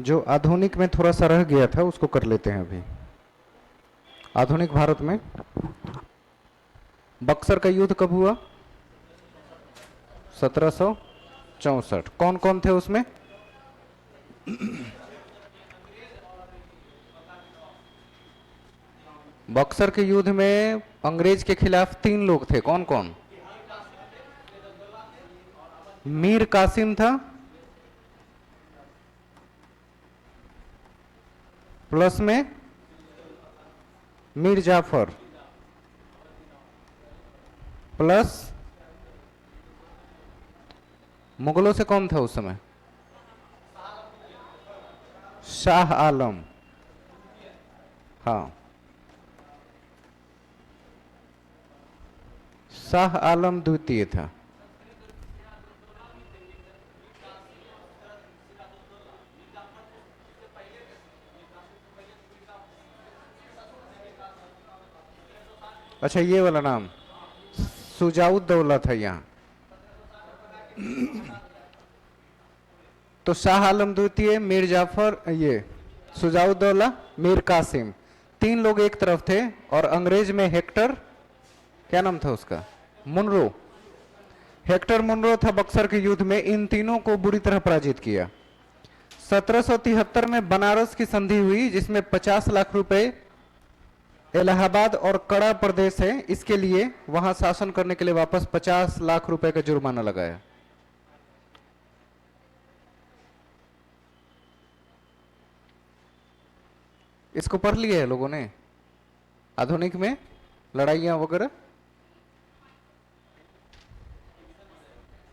जो आधुनिक में थोड़ा सा रह गया था उसको कर लेते हैं अभी। आधुनिक भारत में बक्सर का युद्ध कब हुआ? 1764। कौन कौन थे उसमें? बक्सर के युद्ध में अंग्रेज के खिलाफ 3 लोग थे। कौन कौन? मीर कासिम था, प्लस में मीर जाफर, प्लस मुगलों से कौन था उस समय? शाह आलम। हाँ, शाह आलम द्वितीय था। अच्छा, ये वाला नाम सुजाउद्दौला था यहाँ। तो शाह आलम द्वितीय, मीर जाफर, ये सुजाउद्दौला, मीर कासिम, 3 लोग एक तरफ थे। और अंग्रेज में हेक्टर, क्या नाम था उसका? मुनरो। हेक्टर मुनरो था बक्सर के युद्ध में। इन तीनों को बुरी तरह पराजित किया। 1773 में बनारस की संधि हुई जिसमें 50 लाख रुपए इलाहाबाद और कड़ा प्रदेश है इसके लिए वहां शासन करने के लिए वापस 50 लाख रुपए का जुर्माना लगाया। इसको पढ़ लिया है लोगों ने आधुनिक में, लड़ाइयां वगैरह।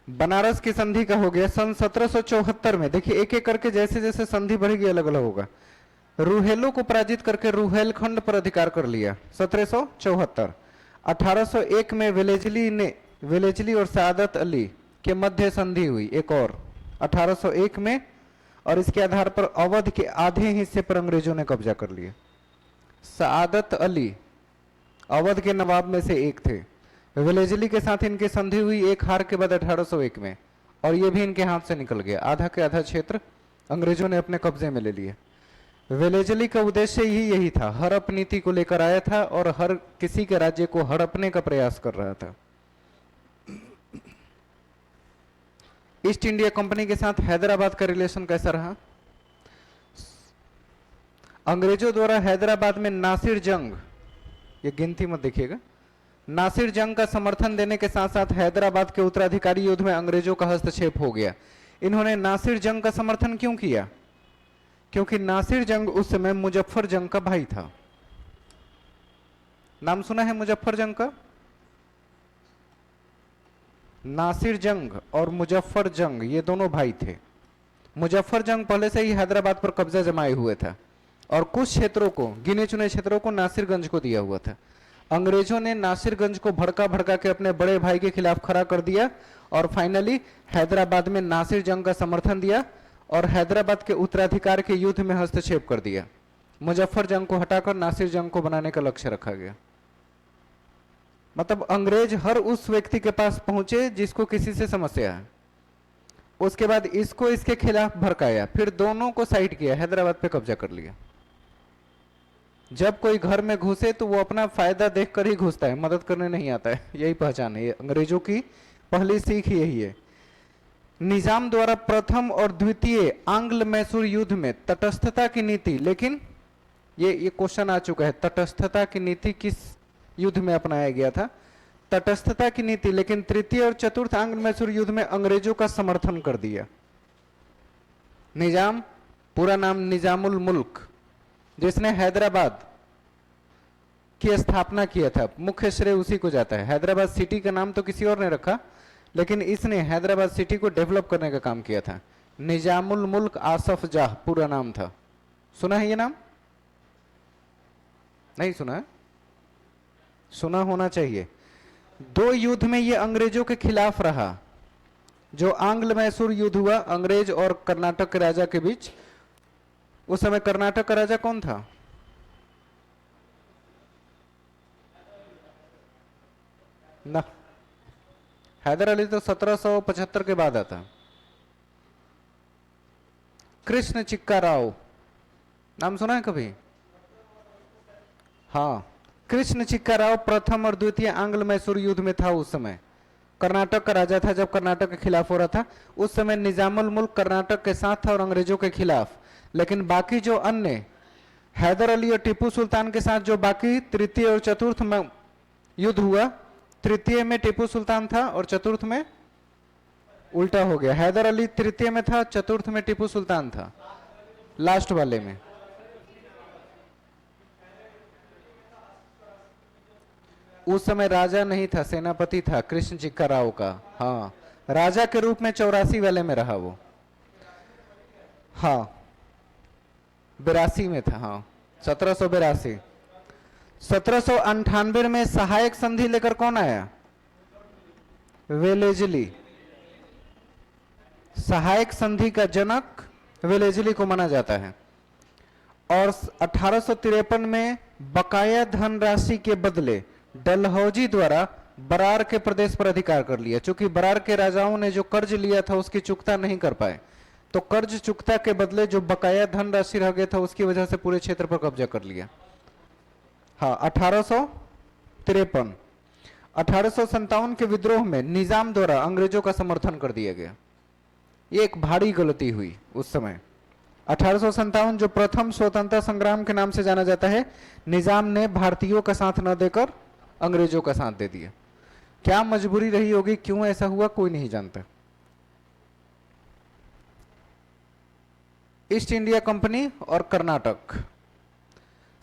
बनारस की संधि का हो गया सन 1774 में। देखिए एक एक करके जैसे जैसे संधि बढ़ेगी अलग अलग होगा। रूहेलों को पराजित करके रूहेलखंड पर अधिकार कर लिया 1774। 1801 में वेलेजली और सादत अली के मध्य संधि हुई एक और 1801 में, और इसके आधार पर अवध के आधे हिस्से पर अंग्रेजों ने कब्जा कर लिया। सादत अली अवध के नवाब में से एक थे। वेलेजली के साथ इनकी संधि हुई एक हार के बाद 1801 में, और ये भी इनके हाथ से निकल गया। आधा के आधा क्षेत्र अंग्रेजों ने अपने कब्जे में ले लिया। वेलेजली का उद्देश्य ही यही था, हड़प नीति को लेकर आया था और हर किसी के राज्य को हड़पने का प्रयास कर रहा था। ईस्ट इंडिया कंपनी के साथ हैदराबाद का रिलेशन कैसा रहा? अंग्रेजों द्वारा हैदराबाद में नासिर जंग, ये गिनती मत देखिएगा, नासिर जंग का समर्थन देने के साथ साथ हैदराबाद के उत्तराधिकारी युद्ध में अंग्रेजों का हस्तक्षेप हो गया। इन्होंने नासिर जंग का समर्थन क्यों किया? क्योंकि नासिर जंग उस समय मुजफ्फर जंग का भाई था। नाम सुना है मुजफ्फर जंग का? नासिर जंग और मुजफ्फर जंग ये दोनों भाई थे। मुजफ्फर जंग पहले से ही हैदराबाद पर कब्जा जमाए हुए था और कुछ क्षेत्रों को, गिने चुने क्षेत्रों को नासिरगंज को दिया हुआ था। अंग्रेजों ने नासिरगंज को भड़का भड़का के अपने बड़े भाई के खिलाफ खड़ा कर दिया और फाइनली हैदराबाद में नासिर जंग का समर्थन दिया और हैदराबाद के उत्तराधिकार के युद्ध में हस्तक्षेप कर दिया। मुजफ्फर जंग को हटाकर नासिर जंग को बनाने का लक्ष्य रखा गया। मतलब अंग्रेज हर उस व्यक्ति के पास पहुंचे जिसको किसी से समस्या है, उसके बाद इसको इसके खिलाफ भड़काया, फिर दोनों को साइड किया, हैदराबाद पे कब्जा कर लिया। जब कोई घर में घुसे तो वो अपना फायदा देखकर ही घुसता है, मदद करने नहीं आता है। यही पहचान है, अंग्रेजों की पहली सीख यही है। निजाम द्वारा प्रथम और द्वितीय आंग्ल मैसूर युद्ध में तटस्थता की नीति, लेकिन ये क्वेश्चन आ चुका है, तटस्थता की नीति किस युद्ध में अपनाया गया था? तटस्थता की नीति, लेकिन तृतीय और चतुर्थ आंग्ल मैसूर युद्ध में अंग्रेजों का समर्थन कर दिया। निजाम, पूरा नाम निजामुल मुल्क, जिसने हैदराबाद की स्थापना किया था, मुख्य श्रेय उसी को जाता है। हैदराबाद सिटी का नाम तो किसी और ने रखा, लेकिन इसने हैदराबाद सिटी को डेवलप करने का काम किया था। निजामुल मुल्क आसफ जाह पूरा नाम था। सुना है ये नाम? नहीं सुना है? सुना होना चाहिए। 2 युद्ध में ये अंग्रेजों के खिलाफ रहा। जो आंग्ल मैसूर युद्ध हुआ अंग्रेज और कर्नाटक के राजा के बीच, उस समय कर्नाटक का राजा कौन था? ना, हैदर अली तो 1775 के बाद आता। कृष्ण चिक्का राव, नाम सुना है कभी? हाँ, कृष्ण चिक्का राव प्रथम और द्वितीय आंग्ल मैसूर युद्ध में था। उस समय कर्नाटक का राजा था जब कर्नाटक के खिलाफ हो रहा था। उस समय निजामुल मुल्क कर्नाटक के साथ था और अंग्रेजों के खिलाफ। लेकिन बाकी जो अन्य हैदर अली और टीपू सुल्तान के साथ जो बाकी तृतीय और चतुर्थ में युद्ध हुआ, तृतीय में टीपू सुल्तान था और चतुर्थ में उल्टा हो गया। हैदर अली तृतीय में था, चतुर्थ में टीपू सुल्तान था, लास्ट वाले में। उस समय राजा नहीं था, सेनापति था कृष्ण चिक्का राव का। हाँ, राजा के रूप में 84 वाले में रहा वो। हाँ, 82 में था। हाँ, 1782। 1798 में सहायक संधि लेकर कौन आया? वेलेजली। सहायक संधि का जनक वेलेजली को माना जाता है। और 1853 में बकाया धनराशि के बदले डलहौजी द्वारा बरार के प्रदेश पर अधिकार कर लिया। चूंकि बरार के राजाओं ने जो कर्ज लिया था उसकी चुकता नहीं कर पाए, तो कर्ज चुकता के बदले जो बकाया धनराशि रह गया था उसकी वजह से पूरे क्षेत्र पर कब्जा कर लिया। हाँ, 1853। 1857 के विद्रोह में निजाम द्वारा अंग्रेजों का समर्थन कर दिया गया। ये एक भारी गलती हुई उस समय। 1857 जो प्रथम स्वतंत्रता संग्राम के नाम से जाना जाता है, निजाम ने भारतीयों का साथ न देकर अंग्रेजों का साथ दे दिया। क्या मजबूरी रही होगी, क्यों ऐसा हुआ, कोई नहीं जानता। ईस्ट इंडिया कंपनी और कर्नाटक।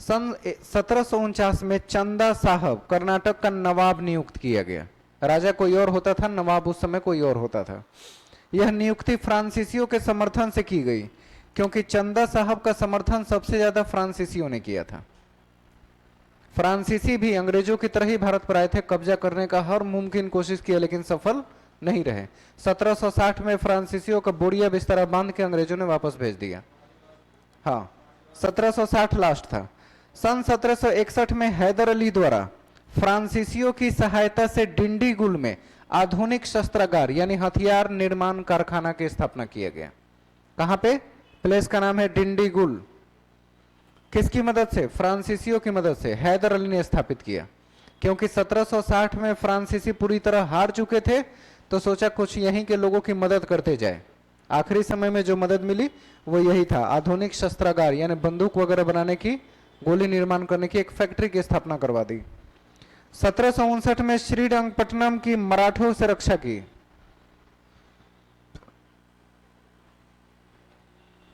सन 1749 में चंदा साहब कर्नाटक का नवाब नियुक्त किया गया। राजा कोई और होता था, नवाब उस समय कोई और होता था। यह नियुक्ति फ्रांसीसियों के समर्थन से की गई, क्योंकि चंदा साहब का समर्थन सबसे ज्यादा फ्रांसीसियों ने किया था। फ्रांसीसी भी अंग्रेजों की तरह ही भारत पर आए थे, कब्जा करने का हर मुमकिन कोशिश किया लेकिन सफल नहीं रहे। 1760 में फ्रांसीसियों का बोरिया बिस्तरा बांध के अंग्रेजों ने वापस भेज दिया। हाँ, 1760 लास्ट था। सन 1761 में हैदर अली द्वारा फ्रांसीसियों की सहायता से डिंडीगुल में आधुनिक शस्त्रागार यानी हथियार निर्माण कारखाना की स्थापना किया गया। कहां पे? प्लेस का नाम है डिंडीगुल। किसकी मदद से? फ्रांसीसियों की मदद से हैदर अली ने स्थापित किया। क्योंकि 1760 में फ्रांसीसी पूरी तरह हार चुके थे, तो सोचा कुछ यहीं के लोगों की मदद करते जाए। आखिरी समय में जो मदद मिली वो यही था, आधुनिक शस्त्रागार यानी बंदूक वगैरह बनाने की, गोली निर्माण करने की एक फैक्ट्री की स्थापना करवा दी। 1759 में श्रीरंगपट्टनम की मराठों से रक्षा की।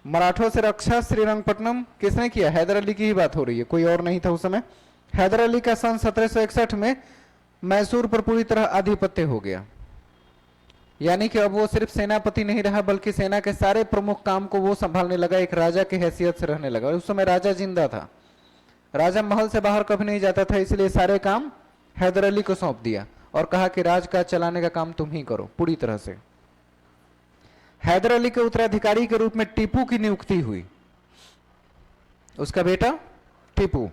मराठों से रक्षा श्रीरंगपट्टनम किसने किया? हैदर अली की ही बात हो रही है, कोई और नहीं था उस समय। हैदर अली का सन 1761 में मैसूर पर पूरी तरह आधिपत्य हो गया। यानी कि अब वो सिर्फ सेनापति नहीं रहा, बल्कि सेना के सारे प्रमुख काम को वो संभालने लगा, एक राजा की हैसियत से रहने लगा। उस समय राजा जिंदा था, राजा महल से बाहर कभी नहीं जाता था, इसलिए सारे काम हैदर अली को सौंप दिया और कहा कि राजकाज चलाने का काम तुम ही करो पूरी तरह से। हैदर अली के उत्तराधिकारी के रूप में टीपू की नियुक्ति हुई। उसका बेटा टीपू।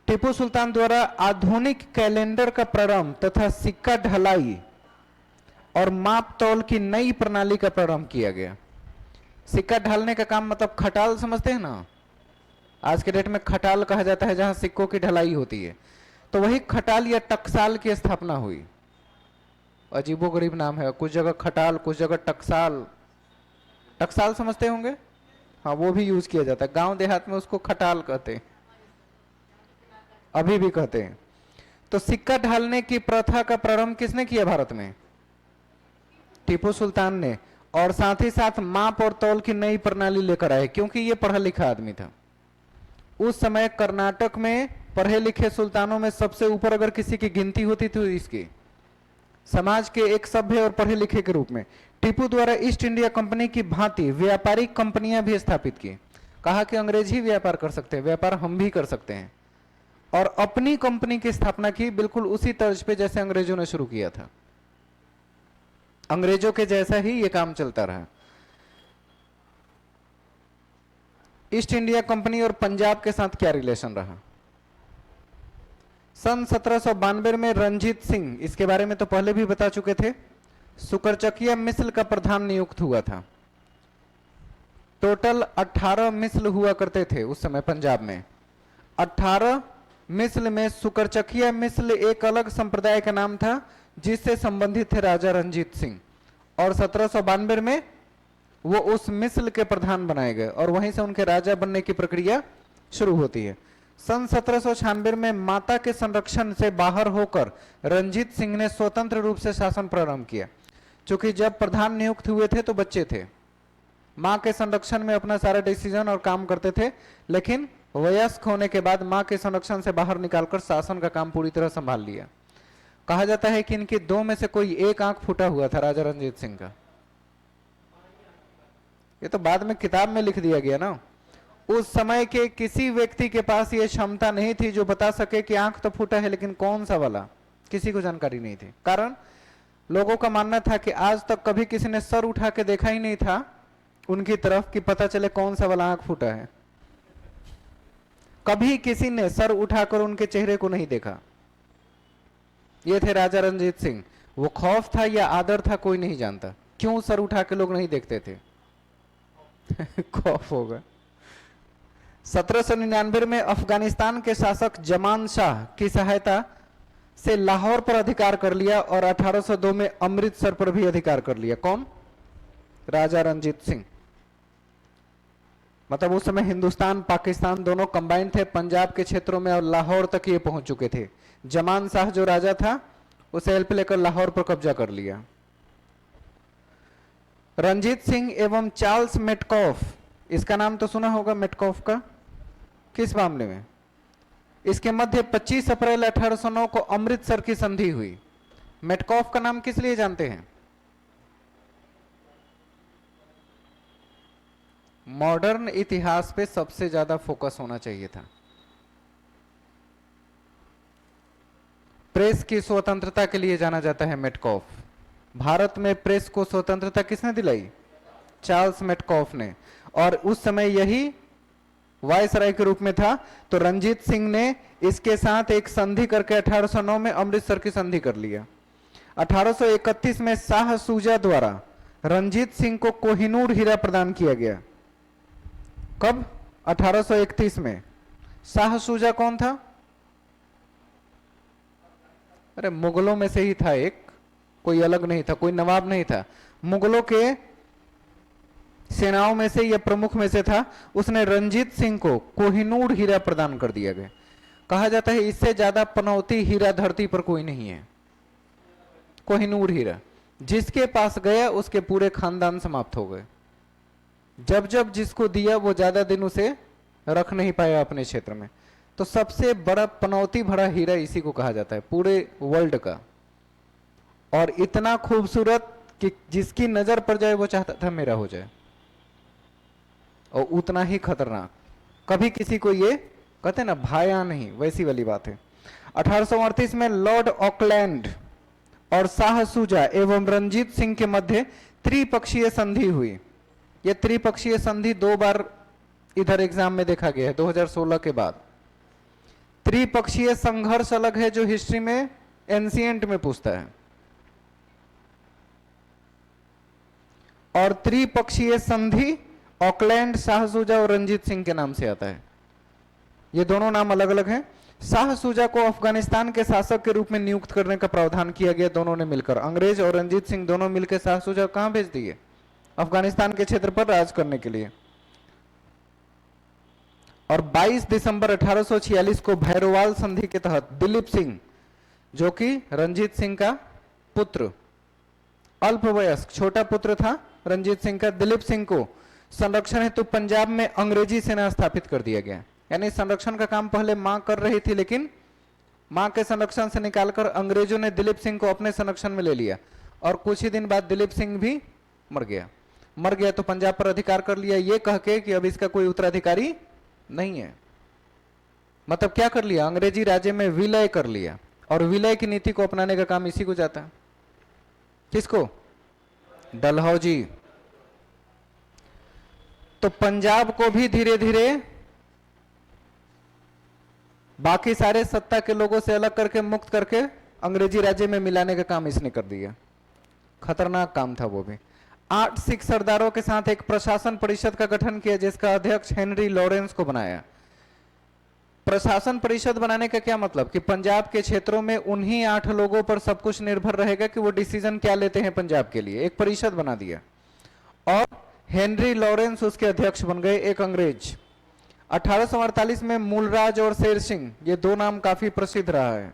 टीपू सुल्तान द्वारा आधुनिक कैलेंडर का प्रारंभ तथा सिक्का ढलाई और माप तौल की नई प्रणाली का प्रारंभ किया गया। सिक्का ढालने का काम मतलब खटाल समझते हैं ना, आज के डेट में खटाल कहा जाता है जहां सिक्कों की ढलाई होती है, तो वही खटाल या टकसाल की स्थापना हुई। अजीबोगरीब नाम है, कुछ जगह खटाल, कुछ जगह टकसाल। टकसाल समझते होंगे, हाँ, वो भी यूज किया जाता है। गांव देहात में उसको खटाल कहते हैं, अभी भी कहते हैं। तो सिक्का ढालने की प्रथा का प्रारंभ किसने किया भारत में? टीपू सुल्तान ने। और साथ ही साथ माप और तौल की नई प्रणाली लेकर आए, क्योंकि ये पढ़ा लिखा आदमी था। उस समय कर्नाटक में पढ़े लिखे सुल्तानों में सबसे ऊपर अगर किसी की गिनती होती तो इसकी, समाज के एक सभ्य और पढ़े लिखे के रूप में। टीपू द्वारा ईस्ट इंडिया कंपनी की भांति व्यापारिक कंपनियां भी स्थापित की। कहा कि अंग्रेज ही व्यापार कर सकते हैं, व्यापार हम भी कर सकते हैं। और अपनी कंपनी की स्थापना की, बिल्कुल उसी तर्ज पे जैसे अंग्रेजों ने शुरू किया था। अंग्रेजों के जैसा ही ये काम चलता रहा। ईस्ट इंडिया कंपनी और पंजाब के साथ क्या रिलेशन रहा? सन 1792 में रंजीत सिंह, इसके बारे में तो पहले भी बता चुके थे, सुकरचकिया मिस्र का प्रधान नियुक्त हुआ था। टोटल 18 मिस्ल हुआ करते थे उस समय पंजाब में। 18 मिस्ल में सुकरचकिया मिस्ल एक अलग संप्रदाय का नाम था जिससे संबंधित थे राजा रंजीत सिंह, और 1792 में वो उस मिस्ल के प्रधान बनाए गए और वहीं से उनके राजा बनने की प्रक्रिया शुरू होती है। सन 1796 में माता के संरक्षण से बाहर होकर रंजीत सिंह ने स्वतंत्र रूप से शासन प्रारंभ किया। क्योंकि जब प्रधान नियुक्त हुए थे तो बच्चे थे, मां के संरक्षण में अपना सारा डिसीजन और काम करते थे, लेकिन वयस्क होने के बाद मां के संरक्षण से बाहर निकालकर शासन का काम पूरी तरह संभाल लिया। कहा जाता है कि इनकी दो में से कोई एक आंख फूटा हुआ था राजा रंजीत सिंह का। ये तो बाद में किताब में लिख दिया गया ना। उस समय के किसी व्यक्ति के पास ये क्षमता नहीं थी जो बता सके कि आंख तो फूटा है लेकिन कौन सा वाला, किसी को जानकारी नहीं थी। कारण लोगों का मानना था कि आज तक कभी किसी ने सर उठा के देखा ही नहीं था उनकी तरफ कि पता चले कौन सा वाला आंख फूटा है। कभी किसी ने सर उठाकर उनके चेहरे को नहीं देखा। ये थे राजा रंजीत सिंह। वो खौफ था या आदर था कोई नहीं जानता। क्यों सर उठा के लोग नहीं देखते थे? खौफ होगा। 1799 में अफगानिस्तान के शासक जमान शाह की सहायता से लाहौर पर अधिकार कर लिया और 1802 में अमृतसर पर भी अधिकार कर लिया। कौन? राजा रंजीत सिंह। मतलब उस समय हिंदुस्तान पाकिस्तान दोनों कंबाइन थे पंजाब के क्षेत्रों में और लाहौर तक ये पहुंच चुके थे। जमान शाह जो राजा था उसे हेल्प लेकर लाहौर पर कब्जा कर लिया। रंजीत सिंह एवं चार्ल्स मेटकॉफ, इसका नाम तो सुना होगा मेटकॉफ का। किस मामले में? इसके मध्य 25 अप्रैल 1809 को अमृतसर की संधि हुई। मेटकॉफ का नाम किस लिए जानते हैं? मॉडर्न इतिहास पे सबसे ज्यादा फोकस होना चाहिए था। प्रेस की स्वतंत्रता के लिए जाना जाता है मेटकॉफ। भारत में प्रेस को स्वतंत्रता किसने दिलाई? चार्ल्स मेटकॉफ ने। और उस समय यही वायसराय के रूप में था। तो रंजीत सिंह ने इसके साथ एक संधि करके 1809 में अमृतसर की संधि कर लिया। 1831 में शाह सूजा द्वारा रंजीत सिंह को कोहिनूर हीरा प्रदान किया गया। कब? 1831 में। शाह सूजा कौन था? अरे मुगलों में से ही था एक, कोई अलग नहीं था, कोई नवाब नहीं था, मुगलों के सेनाओं में से या प्रमुख में से था। उसने रंजीत सिंह को कोहिनूर हीरा प्रदान कर दिया गया। कहा जाता है इससे ज्यादा पनौती हीरा धरती पर कोई नहीं है। कोहिनूर हीरा जिसके पास गया उसके पूरे खानदान समाप्त हो गए। जब जब जिसको दिया वो ज्यादा दिन उसे रख नहीं पाया अपने क्षेत्र में। तो सबसे बड़ा पनौती भरा हीरा इसी को कहा जाता है पूरे वर्ल्ड का। और इतना खूबसूरत कि जिसकी नजर पड़ जाए वो चाहता था मेरा हो जाए, और उतना ही खतरनाक। कभी किसी को ये कहते ना भाया नहीं, वैसी वाली बात है। 1838 में लॉर्ड ऑकलैंड और शाह सूजा एवं रंजीत सिंह के मध्य त्रिपक्षीय संधि हुई। यह त्रिपक्षीय संधि 2 बार इधर एग्जाम में देखा गया है 2016 के बाद। त्रिपक्षीय संघर्ष अलग है जो हिस्ट्री में एंशिएंट में पूछता है, और त्रिपक्षीय संधि ऑकलैंड, शाह सूजा और रंजीत सिंह के नाम से आता है। ये दोनों नाम अलग अलग हैं। शाह सूजा को अफगानिस्तान के शासक के रूप में नियुक्त करने का प्रावधान किया गया। दोनों ने मिलकर, अंग्रेज और रंजीत सिंह दोनों मिलकर शाह सूजा कहां भेज दिए? अफगानिस्तान के क्षेत्र पर राज करने के लिए। और 22 दिसंबर 1846 को भैरोवाल संधि के तहत दिलीप सिंह, जो कि रंजीत सिंह का पुत्र, अल्पवयस्क छोटा पुत्र था रंजीत सिंह का, दिलीप सिंह को संरक्षण हेतु पंजाब में अंग्रेजी सेना स्थापित कर दिया गया। यानी संरक्षण का काम पहले मां कर रही थी, लेकिन मां के संरक्षण से निकालकर अंग्रेजों ने दिलीप सिंह को अपने संरक्षण में ले लिया। और कुछ ही दिन बाद दिलीप सिंह भी मर गया तो पंजाब पर अधिकार कर लिया, ये कह के कि अब इसका कोई उत्तराधिकारी नहीं है। मतलब क्या कर लिया? अंग्रेजी राज्य में विलय कर लिया। और विलय की नीति को अपनाने का काम इसी को जाता है। किसको? डलहौजी। तो पंजाब को भी धीरे धीरे बाकी सारे सत्ता के लोगों से अलग करके, मुक्त करके अंग्रेजी राज्य में मिलाने का काम इसने कर दिया। खतरनाक काम था वो भी। 8 सिख सरदारों के साथ एक प्रशासन परिषद का गठन किया जिसका अध्यक्ष हेनरी लॉरेंस को बनाया। प्रशासन परिषद बनाने का क्या मतलब कि पंजाब के क्षेत्रों में उन्हीं 8 लोगों पर सब कुछ निर्भर रहेगा कि वो डिसीजन क्या लेते हैं पंजाब के लिए। एक परिषद बना दिया और हेनरी लॉरेंस उसके अध्यक्ष बन गए, एक अंग्रेज। 1848 में मूलराज और शेर सिंह, ये दो नाम काफी प्रसिद्ध रहा है।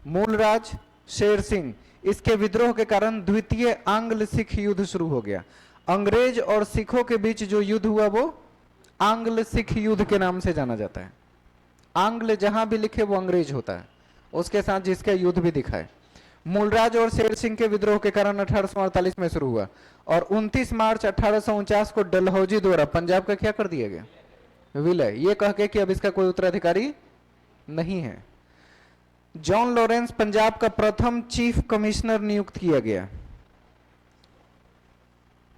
मूलराज, शेर सिंह, इसके विद्रोह के कारण द्वितीय आंग्ल सिख युद्ध शुरू हो गया। अंग्रेज और सिखों के बीच जो युद्ध हुआ वो आंग्ल सिख युद्ध के नाम से जाना जाता है। आंग्ल जहां भी लिखे वो अंग्रेज होता है, उसके साथ जिसका युद्ध भी दिखा है। मूलराज और शेर सिंह के विद्रोह के कारण 1848 में शुरू हुआ और 29 मार्च 1849 को डलहौजी द्वारा पंजाब का क्या कर दिया गया, विलय, ये कह के कि अब इसका कोई उत्तराधिकारी नहीं है। जॉन लॉरेंस पंजाब का प्रथम चीफ कमिश्नर नियुक्त किया गया।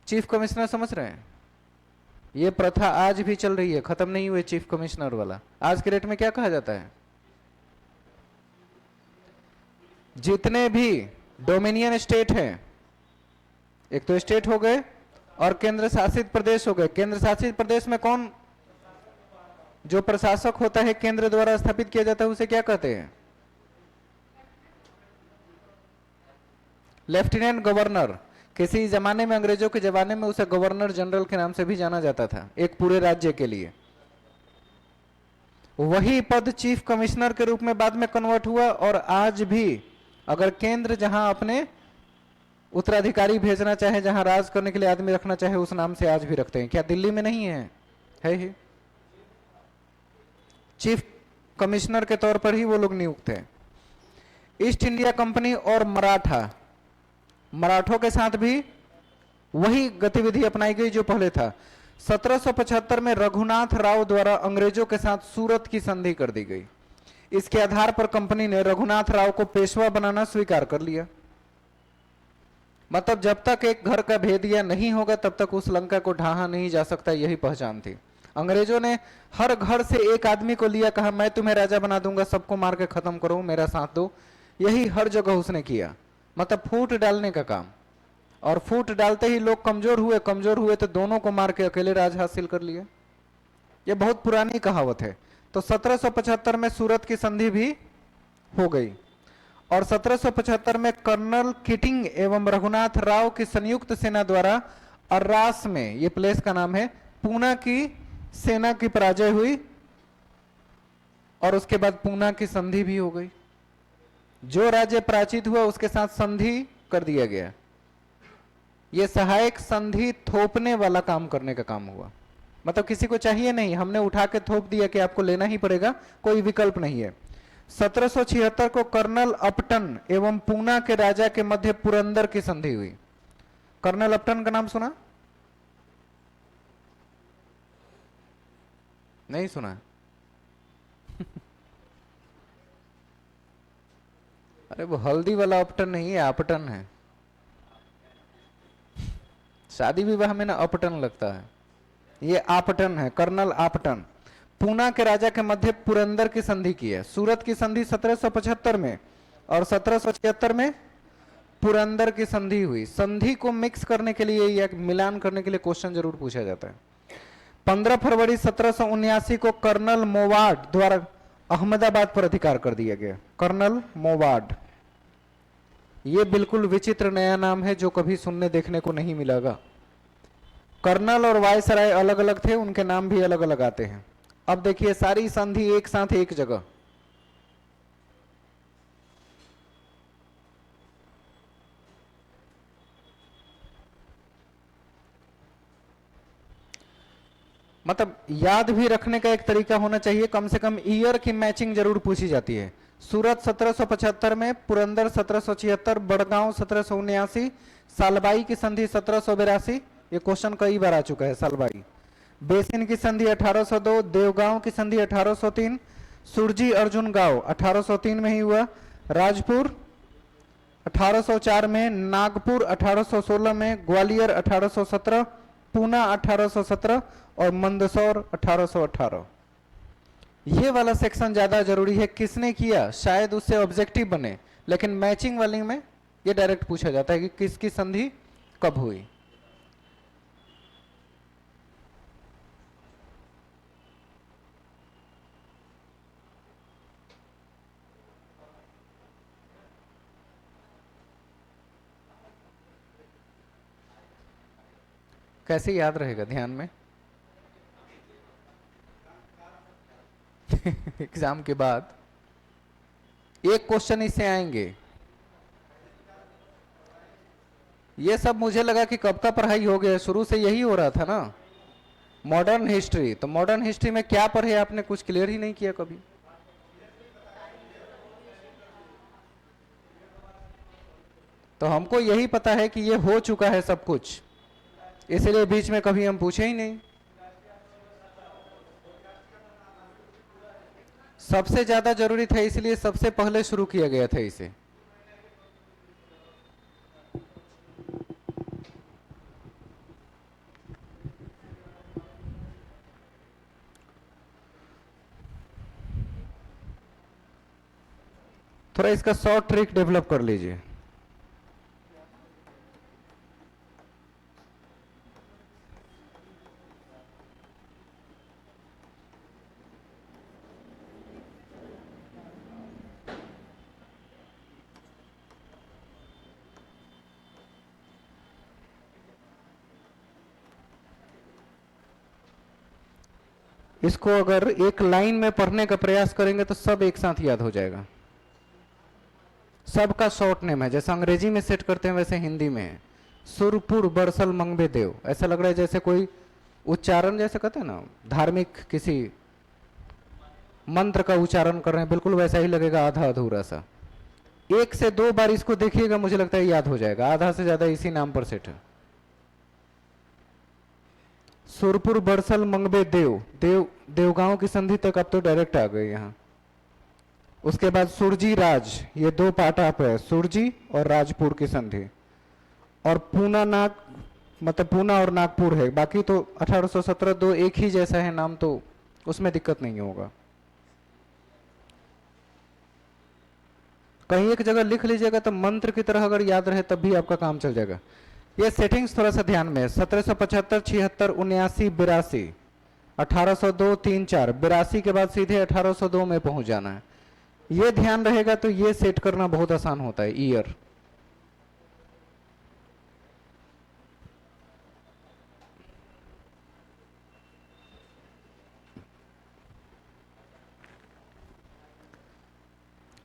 चीफ कमिश्नर समझ रहे हैं, ये प्रथा आज भी चल रही है, खत्म नहीं हुई चीफ कमिश्नर वाला। आज के डेट में क्या कहा जाता है, जितने भी डोमिनियन स्टेट हैं, एक तो स्टेट हो गए और केंद्र शासित प्रदेश हो गए। केंद्र शासित प्रदेश में कौन जो प्रशासक होता है केंद्र द्वारा स्थापित किया जाता है उसे क्या कहते हैं, लेफ्टिनेंट गवर्नर। किसी जमाने में, अंग्रेजों के जमाने में उसे गवर्नर जनरल के नाम से भी जाना जाता था एक पूरे राज्य के लिए। वही पद चीफ कमिश्नर के रूप में बाद में कन्वर्ट हुआ और आज भी अगर केंद्र जहां अपने उत्तराधिकारी भेजना चाहे, जहां राज करने के लिए आदमी रखना चाहे, उस नाम से आज भी रखते हैं। क्या दिल्ली में नहीं है, है ही। चीफ कमिश्नर के तौर पर ही वो लोग नियुक्त हैं। ईस्ट इंडिया कंपनी और मराठों के साथ भी वही गतिविधि अपनाई गई जो पहले था। 1775 में रघुनाथ राव द्वारा अंग्रेजों के साथ सूरत की संधि कर दी गई। इसके आधार पर कंपनी ने रघुनाथ राव को पेशवा बनाना स्वीकार कर लिया। मतलब जब तक एक घर का भेदिया नहीं होगा तब तक उस लंका को ढाहा नहीं जा सकता, यही पहचान थी। अंग्रेजों ने हर घर से एक आदमी को लिया, कहा मैं तुम्हें राजा बना दूंगा, सबको मार के खत्म करो, मेरा साथ दो। यही हर जगह उसने किया, मतलब फूट डालने का काम। और फूट डालते ही लोग कमजोर हुए तो दोनों को मार के अकेले राज हासिल कर लिया। यह बहुत पुरानी कहावत है। तो 1775 में सूरत की संधि भी हो गई और 1775 में कर्नल किटिंग एवं रघुनाथ राव की संयुक्त सेना द्वारा अर्रास में, ये प्लेस का नाम है, पूना की सेना की पराजय हुई और उसके बाद पूना की संधि भी हो गई। जो राज्य पराजित हुआ उसके साथ संधि कर दिया गया। यह सहायक संधि थोपने वाला काम करने का काम हुआ, मतलब किसी को चाहिए नहीं, हमने उठा के थोप दिया कि आपको लेना ही पड़ेगा, कोई विकल्प नहीं है। 1776 को कर्नल अपटन एवं पूना के राजा के मध्य पुरंदर की संधि हुई। कर्नल अपटन का नाम सुना, नहीं सुना? अरे वो हल्दी वाला अपटन नहीं है, अपटन है। शादी विवाह में ना अपटन लगता है, ये आपटन है, कर्नल आपटन। पूना के राजा के मध्य पुरंदर की संधि की है। सूरत की संधि 1775 में और 1776 में पुरंदर की संधि हुई। संधि को मिक्स करने के लिए या मिलान करने के लिए क्वेश्चन जरूर पूछा जाता है। 15 फरवरी 1779 को कर्नल मोवाड द्वारा अहमदाबाद पर अधिकार कर दिया गया। कर्नल मोवाड, ये बिल्कुल विचित्र नया नाम है जो कभी सुनने देखने को नहीं मिलेगा। कर्नल और वायसराय अलग अलग थे, उनके नाम भी अलग अलग आते हैं। अब देखिए सारी संधि एक साथ एक जगह। मतलब याद भी रखने का एक तरीका होना चाहिए, कम से कम ईयर की मैचिंग जरूर पूछी जाती है। सूरत 1775 में, पुरंदर 1776, बड़गांव 1779, सालबाई की संधि 1782, ये क्वेश्चन कई बार आ चुका है। सालबाई, बेसिन की संधि 1802, देवगांव की संधि 1803, सुरजी अर्जुन गांव 1803 में ही हुआ, राजपुर 1804 में, नागपुर 1816 में, ग्वालियर 1817, पूना 1817 और मंदसौर 1818। ये वाला सेक्शन ज्यादा जरूरी है, किसने किया शायद उससे ऑब्जेक्टिव बने, लेकिन मैचिंग वाली में ये डायरेक्ट पूछा जाता है कि किसकी संधि कब हुई। कैसे याद रहेगा ध्यान में? एग्जाम के बाद एक क्वेश्चन इससे आएंगे। ये सब मुझे लगा कि कब का पढ़ाई हो गया, शुरू से यही हो रहा था ना, मॉडर्न हिस्ट्री। तो मॉडर्न हिस्ट्री में क्या पढ़े आपने, कुछ क्लियर ही नहीं किया कभी। तो हमको यही पता है कि ये हो चुका है सब कुछ, इसलिए बीच में कभी हम पूछे ही नहीं। सबसे ज्यादा जरूरी था इसलिए सबसे पहले शुरू किया गया था इसे। थोड़ा इसका शॉर्ट ट्रिक डेवलप कर लीजिए। इसको अगर एक लाइन में पढ़ने का प्रयास करेंगे तो सब एक साथ याद हो जाएगा। सबका शॉर्ट नेम है, जैसे अंग्रेजी में सेट करते हैं वैसे हिंदी में है। सुरपुर बरसल मंगबे देव, ऐसा लग रहा है जैसे कोई उच्चारण, जैसे कहते हैं ना धार्मिक किसी मंत्र का उच्चारण कर रहे हैं, बिल्कुल वैसा ही लगेगा, आधा अधूरा सा। 1 से 2 बार इसको देखिएगा, मुझे लगता है याद हो जाएगा। आधा से ज्यादा इसी नाम पर सेट है। सुरपुर बरसल मंगबे देव, देवगांव की संधि तक अब तो डायरेक्ट आ गए यहाँ। उसके बाद सुरजी राज, ये 2 पार्ट आप है, सुरजी और राजपुर की संधि। और पूना नाग, मतलब पूना और नागपुर है, बाकी तो 1817 दो एक ही जैसा है नाम, तो उसमें दिक्कत नहीं होगा। कहीं एक जगह लिख लीजिएगा तो मंत्र की तरह अगर याद रहे तब भी आपका काम चल जाएगा। ये सेटिंग्स थोड़ा सा ध्यान में है। 1775, 76, 79, 82, 1802, 3, 4, 82 के बाद सीधे 1802 में पहुंच जाना है। ये ध्यान रहेगा तो ये सेट करना बहुत आसान होता है, ईयर।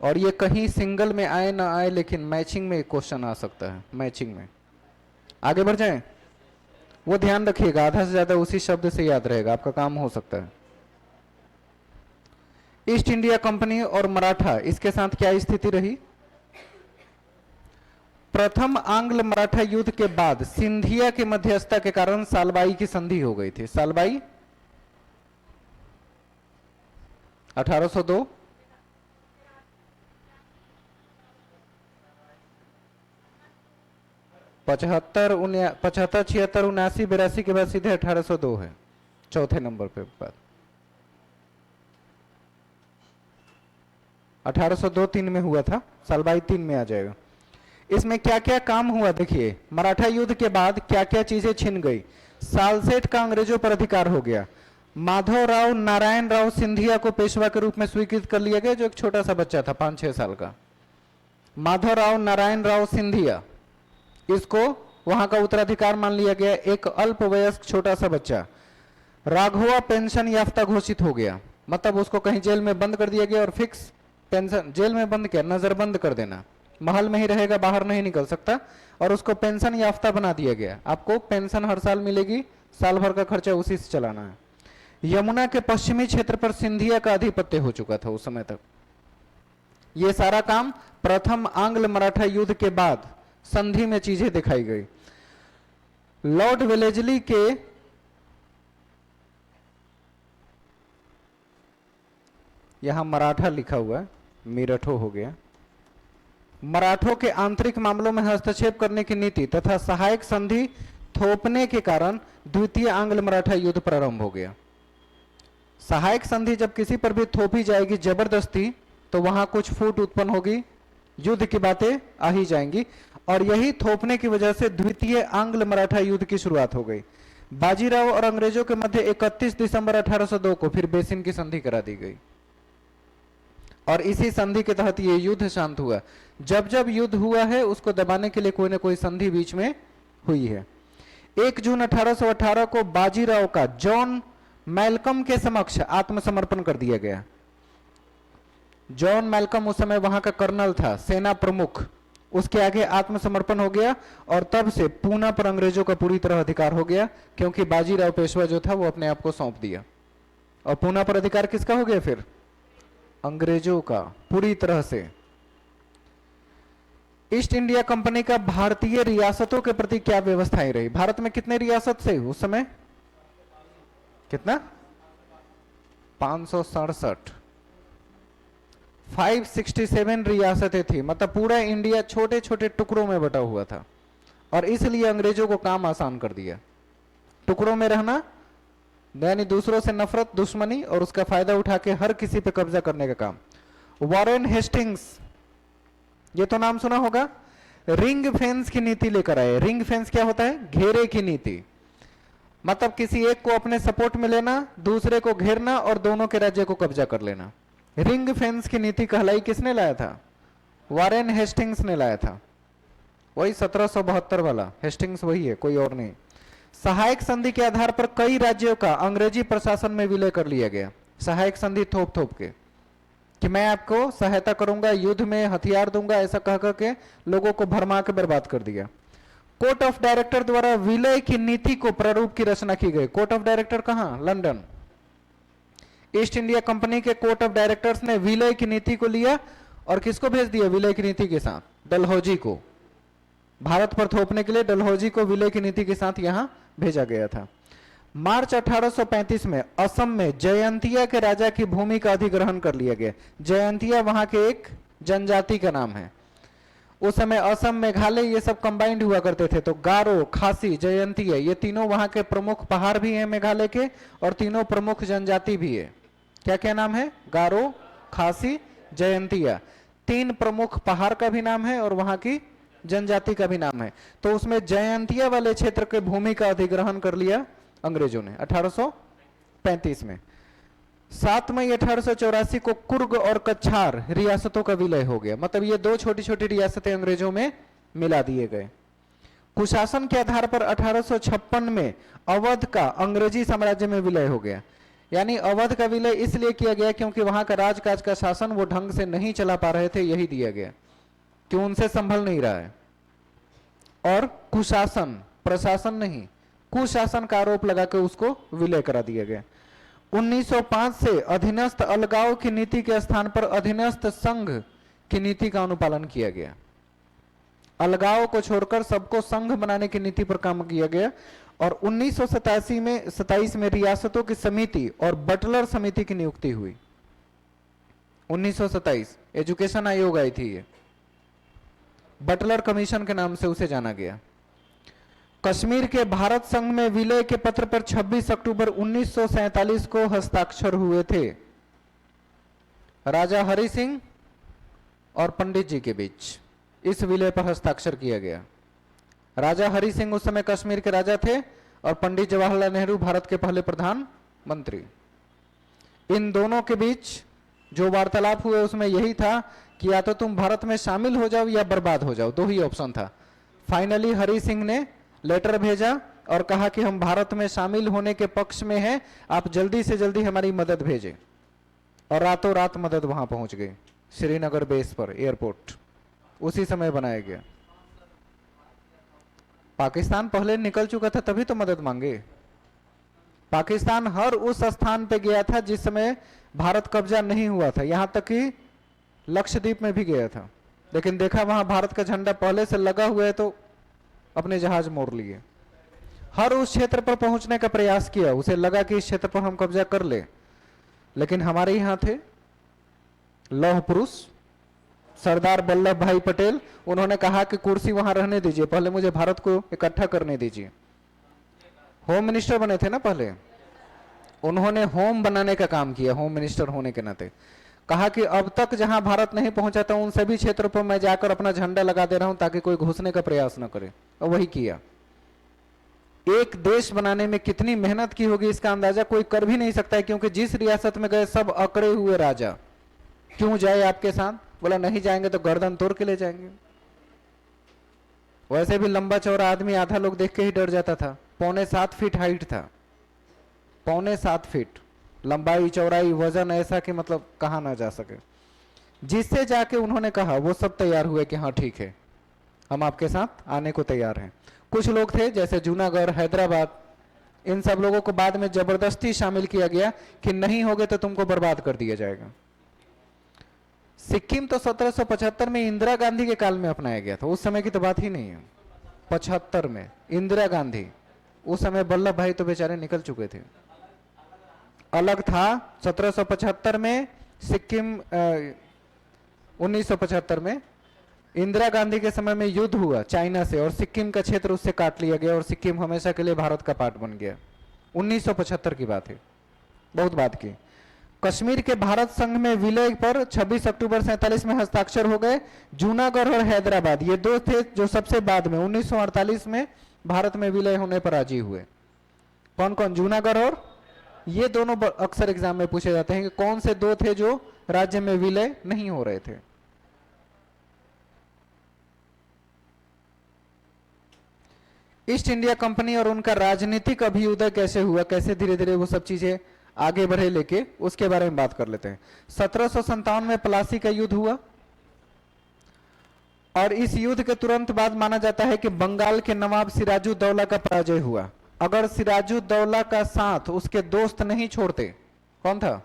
और ये कहीं सिंगल में आए ना आए, लेकिन मैचिंग में क्वेश्चन आ सकता है। मैचिंग में आगे बढ़ जाए, वो ध्यान रखिएगा, आधा से ज्यादा उसी शब्द से याद रहेगा, आपका काम हो सकता है। ईस्ट इंडिया कंपनी और मराठा, इसके साथ क्या स्थिति रही? प्रथम आंग्ल मराठा युद्ध के बाद सिंधिया की मध्यस्थता के कारण सालबाई की संधि हो गई थी। सालबाई 1802, पचहत्तर, 76, 79, 82 के बाद सीधे 1802 है चौथे नंबर पे। बात 1802 3 में हुआ था, सालबाई 3 में आ जाएगा। इसमें क्या क्या काम हुआ देखिए। मराठा युद्ध के बाद क्या क्या चीजें छिन गई। सालसेट का अंग्रेजों पर अधिकार हो गया। माधवराव नारायण राव सिंधिया को पेशवा के रूप में स्वीकृत कर लिया गया, जो एक छोटा सा बच्चा था 5-6 साल का। माधवराव नारायण राव सिंधिया, इसको वहां का उत्तराधिकार मान लिया गया, एक अल्पवयस्क छोटा सा बच्चा। राघवा पेंशन याफ्ता घोषित हो गया, मतलब उसको कहीं जेल में बंद कर दिया गया और फिक्स पेंशन, जेल में बंद क्या, नजरबंद कर देना, महल में ही रहेगा, बाहर नहीं निकल सकता, और उसको पेंशन याफ्ता बना दिया गया। आपको पेंशन हर साल मिलेगी, साल भर का खर्चा उसी से चलाना है। यमुना के पश्चिमी क्षेत्र पर सिंधिया का आधिपत्य हो चुका था उस समय तक। ये सारा काम प्रथम आंग्ल मराठा युद्ध के बाद संधि में चीजें दिखाई गई। लॉर्ड वेलेजली के यहां मराठा लिखा हुआ है, मेरठो हो गया। मराठों के आंतरिक मामलों में हस्तक्षेप करने की नीति तथा सहायक संधि थोपने के कारण द्वितीय आंग्ल मराठा युद्ध प्रारंभ हो गया। सहायक संधि जब किसी पर भी थोपी जाएगी जबरदस्ती, तो वहां कुछ फूट उत्पन्न होगी, युद्ध की बातें आ ही जाएंगी, और यही थोपने की वजह से द्वितीय आंग्ल मराठा युद्ध की शुरुआत हो गई। बाजीराव और अंग्रेजों के मध्य 31 दिसंबर 1802 को फिर बेसिन की संधि करा दी गई, और इसी संधि के तहत ये युद्ध शांत हुआ। जब जब युद्ध हुआ है उसको दबाने के लिए कोई ना कोई संधि बीच में हुई है। 1 जून 1818 को बाजीराव का जॉन मैल्कम के समक्ष आत्मसमर्पण कर दिया गया। जॉन मैल्कम उस समय वहां का कर्नल था, सेना प्रमुख, उसके आगे आत्मसमर्पण हो गया और तब से पूना पर अंग्रेजों का पूरी तरह अधिकार हो गया, क्योंकि बाजीराव पेशवा जो था वो अपने आप को सौंप दिया। और पूना पर अधिकार किसका हो गया फिर? अंग्रेजों का पूरी तरह से। ईस्ट इंडिया कंपनी का भारतीय रियासतों के प्रति क्या व्यवस्थाएं रही? भारत में कितने रियासत थे उस समय? कितना? 567। 567 रियासतें थी, मतलब पूरा इंडिया छोटे छोटे टुकड़ों में बटा हुआ था। और इसलिए अंग्रेजों को काम आसान कर दिया। टुकड़ों में रहना यानी दूसरों से नफरत, दुश्मनी और उसका फायदा उठा के हर किसी पे कब्जा करने का काम। वॉरेन हेस्टिंग्स, ये तो नाम सुना होगा, रिंग फेंस की नीति लेकर आए। रिंग फेंस क्या होता है? घेरे की नीति, मतलब किसी एक को अपने सपोर्ट में लेना, दूसरे को घेरना और दोनों के राज्य को कब्जा कर लेना। रिंग फेंस की नीति कहलाई किसने लाया था? वॉरेन हेस्टिंग्स ने लाया था। वही 1772 वाला हेस्टिंग्स वही है, कोई और नहीं। सहायक संधि के आधार पर कई राज्यों का अंग्रेजी प्रशासन में विलय कर लिया गया। सहायक संधि थोप थोप के कि मैं आपको सहायता करूंगा, युद्ध में हथियार दूंगा, ऐसा कह करके लोगों को भरमा के बर्बाद कर दिया। कोर्ट ऑफ डायरेक्टर द्वारा विलय की नीति को प्रारूप की रचना की गई। कोर्ट ऑफ डायरेक्टर कहां? लंदन। ईस्ट इंडिया कंपनी के कोर्ट ऑफ डायरेक्टर्स ने विलय की नीति को लिया और किसको भेज दिया विलय की नीति के साथ? डलहौजी को। भारत पर थोपने के लिए डलहौजी को विलय की नीति के साथ यहां भेजा गया था। मार्च 1835 में असम में जयंतिया के राजा की भूमि का अधिग्रहण कर लिया गया। जयंतिया वहां के एक जनजाति का नाम है। उस समय असम, मेघालय ये सब कंबाइंड हुआ करते थे, तो गारो, खासी, जयंतिया ये तीनों वहां के प्रमुख पहाड़ भी हैं मेघालय के, और तीनों प्रमुख जनजाति भी है। क्या क्या नाम है? गारो, खासी, जयंतिया। 3 प्रमुख पहाड़ का भी नाम है और वहां की जनजाति का भी नाम है। तो उसमें जयंतिया वाले क्षेत्र के भूमि का अधिग्रहण कर लिया अंग्रेजों ने 1835 में। 7 मई 1884 को कुर्ग और कछार रियासतों का विलय हो गया, मतलब ये 2 छोटी छोटी रियासतें अंग्रेजों में मिला दिए गए। कुशासन के आधार पर 1856 में अवध का अंग्रेजी साम्राज्य में विलय हो गया। यानी अवध का विलय इसलिए किया गया क्योंकि वहां का राजकाज का शासन वो ढंग से नहीं चला पा रहे थे, यही दिया गया कि उनसे संभल नहीं रहा है। और कुशासन, प्रशासन नहीं, कुशासन का आरोप लगा के उसको विलय करा दिया गया। 1905 से अधीनस्थ अलगाव की नीति के स्थान पर अधीनस्थ संघ की नीति का अनुपालन किया गया। अलगाव को छोड़कर सबको संघ बनाने की नीति पर काम किया गया। और 1927 में रियासतों की समिति और बटलर समिति की नियुक्ति हुई। 1927 एजुकेशन आयोग आई थी, ये बटलर कमीशन के नाम से उसे जाना गया। कश्मीर के भारत संघ में विलय के पत्र पर 26 अक्टूबर 1947 को हस्ताक्षर हुए थे राजा हरि सिंह और पंडित जी के बीच। इस विलय पर हस्ताक्षर किया गया। राजा हरि सिंह उस समय कश्मीर के राजा थे और पंडित जवाहरलाल नेहरू भारत के पहले प्रधानमंत्री। इन दोनों के बीच जो वार्तालाप हुए उसमें यही था कि या तो तुम भारत में शामिल हो जाओ या बर्बाद हो जाओ, 2 ही ऑप्शन था। फाइनली हरि सिंह ने लेटर भेजा और कहा कि हम भारत में शामिल होने के पक्ष में हैं, आप जल्दी से जल्दी हमारी मदद भेजें। और रातों रात मदद वहां पहुंच गई, श्रीनगर बेस पर एयरपोर्ट उसी समय बनाया गया। पाकिस्तान पहले निकल चुका था तभी तो मदद मांगे। पाकिस्तान हर उस स्थान पे गया था जिस समय भारत कब्जा नहीं हुआ था, यहां तक कि लक्षद्वीप में भी गया था, लेकिन देखा वहां भारत का झंडा पहले से लगा हुआ है तो अपने जहाज मोड़ लिए। हर उस क्षेत्र पर पहुंचने का प्रयास किया, उसे लगा कि इस क्षेत्र पर हम कब्जा कर ले, लेकिन हमारे यहां थे लौह पुरुष सरदार वल्लभ भाई पटेल। उन्होंने कहा कि कुर्सी वहां रहने दीजिए, पहले मुझे भारत को इकट्ठा करने दीजिए। होम मिनिस्टर बने थे ना पहले, उन्होंने होम बनाने का काम किया, होम मिनिस्टर होने के नाते। कहा कि अब तक जहां भारत नहीं पहुंचा था उन सभी क्षेत्रों पर मैं जाकर अपना झंडा लगा दे रहा हूं ताकि कोई घुसने का प्रयास न करे, और वही किया। एक देश बनाने में कितनी मेहनत की होगी इसका अंदाजा कोई कर भी नहीं सकता है, क्योंकि जिस रियासत में गए सब अकड़े हुए राजा, क्यों जाए आपके साथ? बोला नहीं जाएंगे तो गर्दन तोड़ के ले जाएंगे। वैसे भी लंबा चौड़ा आदमी आधा लोग देख के ही डर जाता था। 6.25 फीट हाइट था, 6.25 फीट लंबाई चौड़ाई, वजन ऐसा कि मतलब कहा ना जा सके। जिससे जाके उन्होंने कहा, वो सब तैयार हुए कि हाँ ठीक है, हम आपके साथ आने को तैयार हैं। कुछ लोग थे जैसे जूनागढ़, हैदराबाद, इन सब लोगों को बाद में जबरदस्ती शामिल किया गया कि नहीं होगे तो तुमको बर्बाद कर दिया जाएगा। सिक्किम तो 1775 में इंदिरा गांधी के काल में अपनाया गया था, उस समय की तो बात ही नहीं है। 75 में इंदिरा गांधी, उस समय वल्लभ भाई तो बेचारे निकल चुके थे, अलग था। 1775 में सिक्किम, 1975 में इंदिरा गांधी के समय में युद्ध हुआ चाइना से और सिक्किम का क्षेत्र उससे काट लिया गया और सिक्किम हमेशा के लिए भारत का पार्ट बन गया। 1975 की बात है, बहुत बात की। कश्मीर के भारत संघ में विलय पर 26 अक्टूबर 47 में हस्ताक्षर हो गए। जूनागढ़ और हैदराबाद ये दो थे जो सबसे बाद में 1948 में भारत में विलय होने पर राजी हुए। कौन कौन? जूनागढ़ और, ये दोनों अक्सर एग्जाम में पूछे जाते हैं कि कौन से दो थे जो राज्य में विलय नहीं हो रहे थे। ईस्ट इंडिया कंपनी और उनका राजनीतिक अभ्युदय कैसे हुआ, कैसे धीरे धीरे वो सब चीजें आगे बढ़े लेके, उसके बारे में बात कर लेते हैं। 1757 में प्लासी का युद्ध हुआ और इस युद्ध के तुरंत बाद माना जाता है कि बंगाल के नवाब सिराजुद्दौला का पराजय हुआ। अगर सिराजुद्दौला का साथ उसके दोस्त नहीं छोड़ते, कौन था?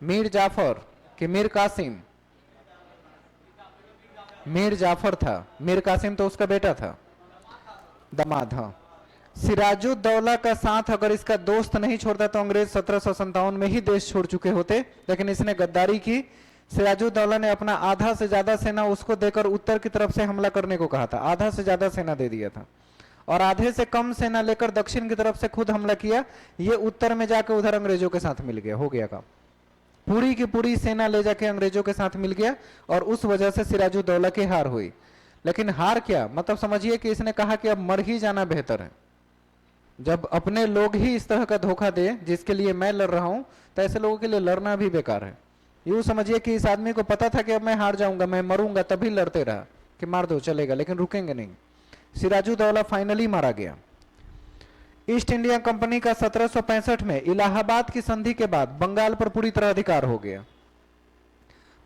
मीर जाफर कि मीर कासिम? मीर जाफर था, मीर कासिम तो उसका बेटा था, दामाद। हाँ, सिराजुद्दौला का साथ अगर इसका दोस्त नहीं छोड़ता तो अंग्रेज 1757 में ही देश छोड़ चुके होते, लेकिन इसने गद्दारी की। सिराजुद्दौला ने अपना आधा से ज्यादा सेना उसको देकर उत्तर की तरफ से हमला करने को कहा था, आधा से ज्यादा सेना दे दिया था, और आधे से कम सेना लेकर दक्षिण की तरफ से खुद हमला किया। ये उत्तर में जाकर उधर अंग्रेजों के साथ मिल गया, हो गया काम। पूरी की पूरी सेना ले जाके अंग्रेजों के साथ मिल गया और उस वजह से सिराजुद्दौला की हार हुई। लेकिन हार क्या, मतलब समझिए कि इसने कहा कि अब मर ही जाना बेहतर है। जब अपने लोग ही इस तरह का धोखा दे जिसके लिए मैं लड़ रहा हूं, तो ऐसे लोगों के लिए लड़ना भी बेकार है। यूं समझिए कि इस आदमी को पता था कि अब मैं हार जाऊंगा, मैं मरूंगा, तभी लड़ते रहा कि मार दो चलेगा, लेकिन रुकेंगे नहीं। सिराजुद्दौला फाइनली मारा गया। ईस्ट इंडिया कंपनी का 1765 में इलाहाबाद की संधि के बाद बंगाल पर पूरी तरह अधिकार हो गया।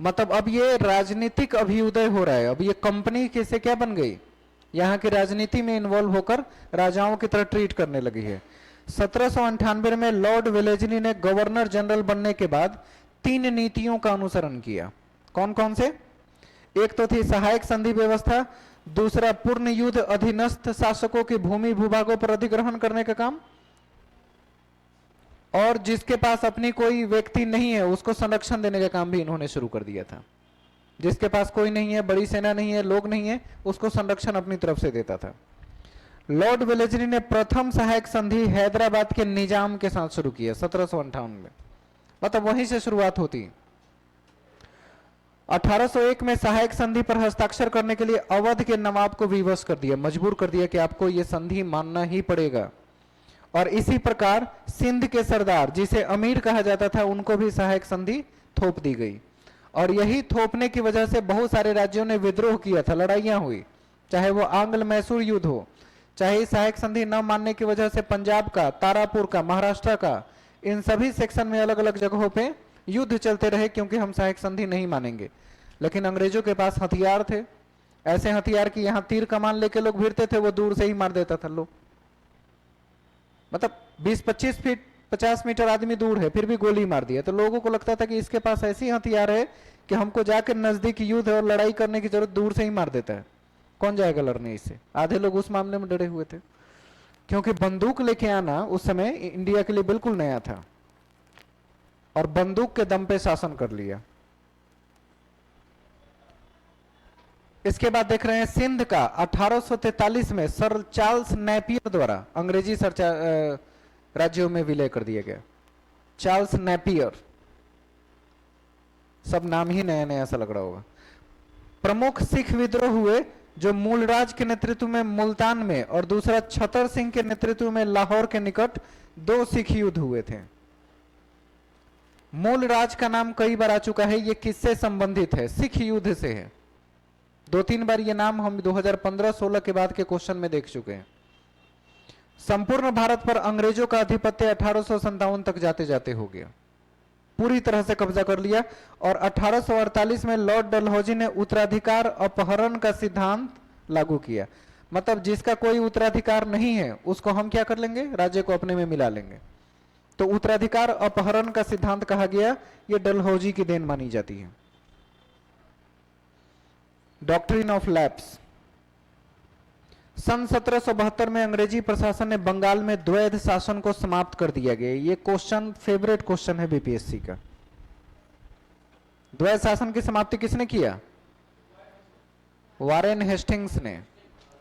मतलब अब ये राजनीतिक अभ्युदय हो रहा है। अब ये कंपनी कैसे क्या बन गई, यहाँ की राजनीति में इन्वॉल्व होकर राजाओं की तरह ट्रीट करने लगी है। 1798 में लॉर्ड वेलेस्ली ने गवर्नर जनरल बनने के बाद 3 नीतियों का अनुसरण किया। कौन कौन से? एक तो थी सहायक संधि व्यवस्था, दूसरा पूर्ण युद्ध अधीनस्थ शासकों की भूमि भूभागों पर अधिग्रहण करने का काम, और जिसके पास अपनी कोई व्यक्ति नहीं है उसको संरक्षण देने का काम भी इन्होंने शुरू कर दिया था। जिसके पास कोई नहीं है, बड़ी सेना नहीं है, लोग नहीं है, उसको संरक्षण अपनी तरफ से देता था। लॉर्ड वेलेस्ली ने प्रथम सहायक संधि हैदराबाद के निजाम के साथ शुरू किया 1758 में, मतलब वहीं से शुरुआत होती। 1801 में सहायक संधि पर हस्ताक्षर करने के लिए अवध के नवाब को विवश कर दिया, मजबूर कर दिया कि आपको यह संधि मानना ही पड़ेगा। और इसी प्रकार सिंध के सरदार, जिसे अमीर कहा जाता था, उनको भी सहायक संधि थोप दी गई। और यही थोपने की वजह से बहुत सारे राज्यों ने विद्रोह किया था, लड़ाइयां हुई, चाहे वो आंग्ल मैसूर युद्ध हो, चाहे सहायक संधि न मानने की वजह से पंजाब का, तारापुर का, महाराष्ट्र का, इन सभी सेक्शन में अलग अलग जगहों पे युद्ध चलते रहे क्योंकि हम सहायक संधि नहीं मानेंगे। लेकिन अंग्रेजों के पास हथियार थे, ऐसे हथियार कि यहां तीर कमान लेके लोग भिड़ते थे, वो दूर से ही मार देता था लोग। मतलब 20-25 फीट 50 मीटर आदमी दूर है फिर भी गोली मार दिया, तो लोगों को लगता था कि इसके पास ऐसी हथियार है कि हमको जाकर नजदीक युद्ध और लड़ाई करने की जरूरत, दूर से ही मार देता है, कौन जाएगा लड़ने इससे। आधे लोग उस मामले में डरे हुए थे क्योंकि बंदूक लेके आना उस समय इंडिया के लिए बिल्कुल नया था, और बंदूक के दम पे शासन कर लिया। इसके बाद देख रहे हैं सिंध का 1843 में सर चार्ल्स नेपियर द्वारा अंग्रेजी राज्यों में विलय कर दिया गया। चार्ल्स नेपियर, सब नाम ही नया नया सा लग रहा होगा। प्रमुख सिख विद्रोह हुए जो मूलराज के नेतृत्व में मुल्तान में और दूसरा छतर सिंह के नेतृत्व में लाहौर के निकट 2 सिख युद्ध हुए थे। मूलराज का नाम कई बार आ चुका है, ये किससे संबंधित है? सिख युद्ध से है। 2-3 बार ये नाम हम 2015-16 के बाद के क्वेश्चन में देख चुके हैं। संपूर्ण भारत पर अंग्रेजों का आधिपत्य 1857 तक जाते जाते हो गया, पूरी तरह से कब्जा कर लिया। और 1848 में लॉर्ड डलहौजी ने उत्तराधिकार अपहरण का सिद्धांत लागू किया। मतलब जिसका कोई उत्तराधिकार नहीं है उसको हम क्या कर लेंगे, राज्य को अपने में मिला लेंगे। तो उत्तराधिकार अपहरण का सिद्धांत कहा गया, यह डलहौजी की देन मानी जाती है। Doctrine of lapse. सन 1772 में अंग्रेजी प्रशासन ने बंगाल में द्वैध शासन को समाप्त कर दिया गया। ये क्वेश्चन फेवरेट क्वेश्चन है बीपीएससी का। द्वैध शासन की समाप्ति किसने किया? वारेन हेस्टिंग्स ने।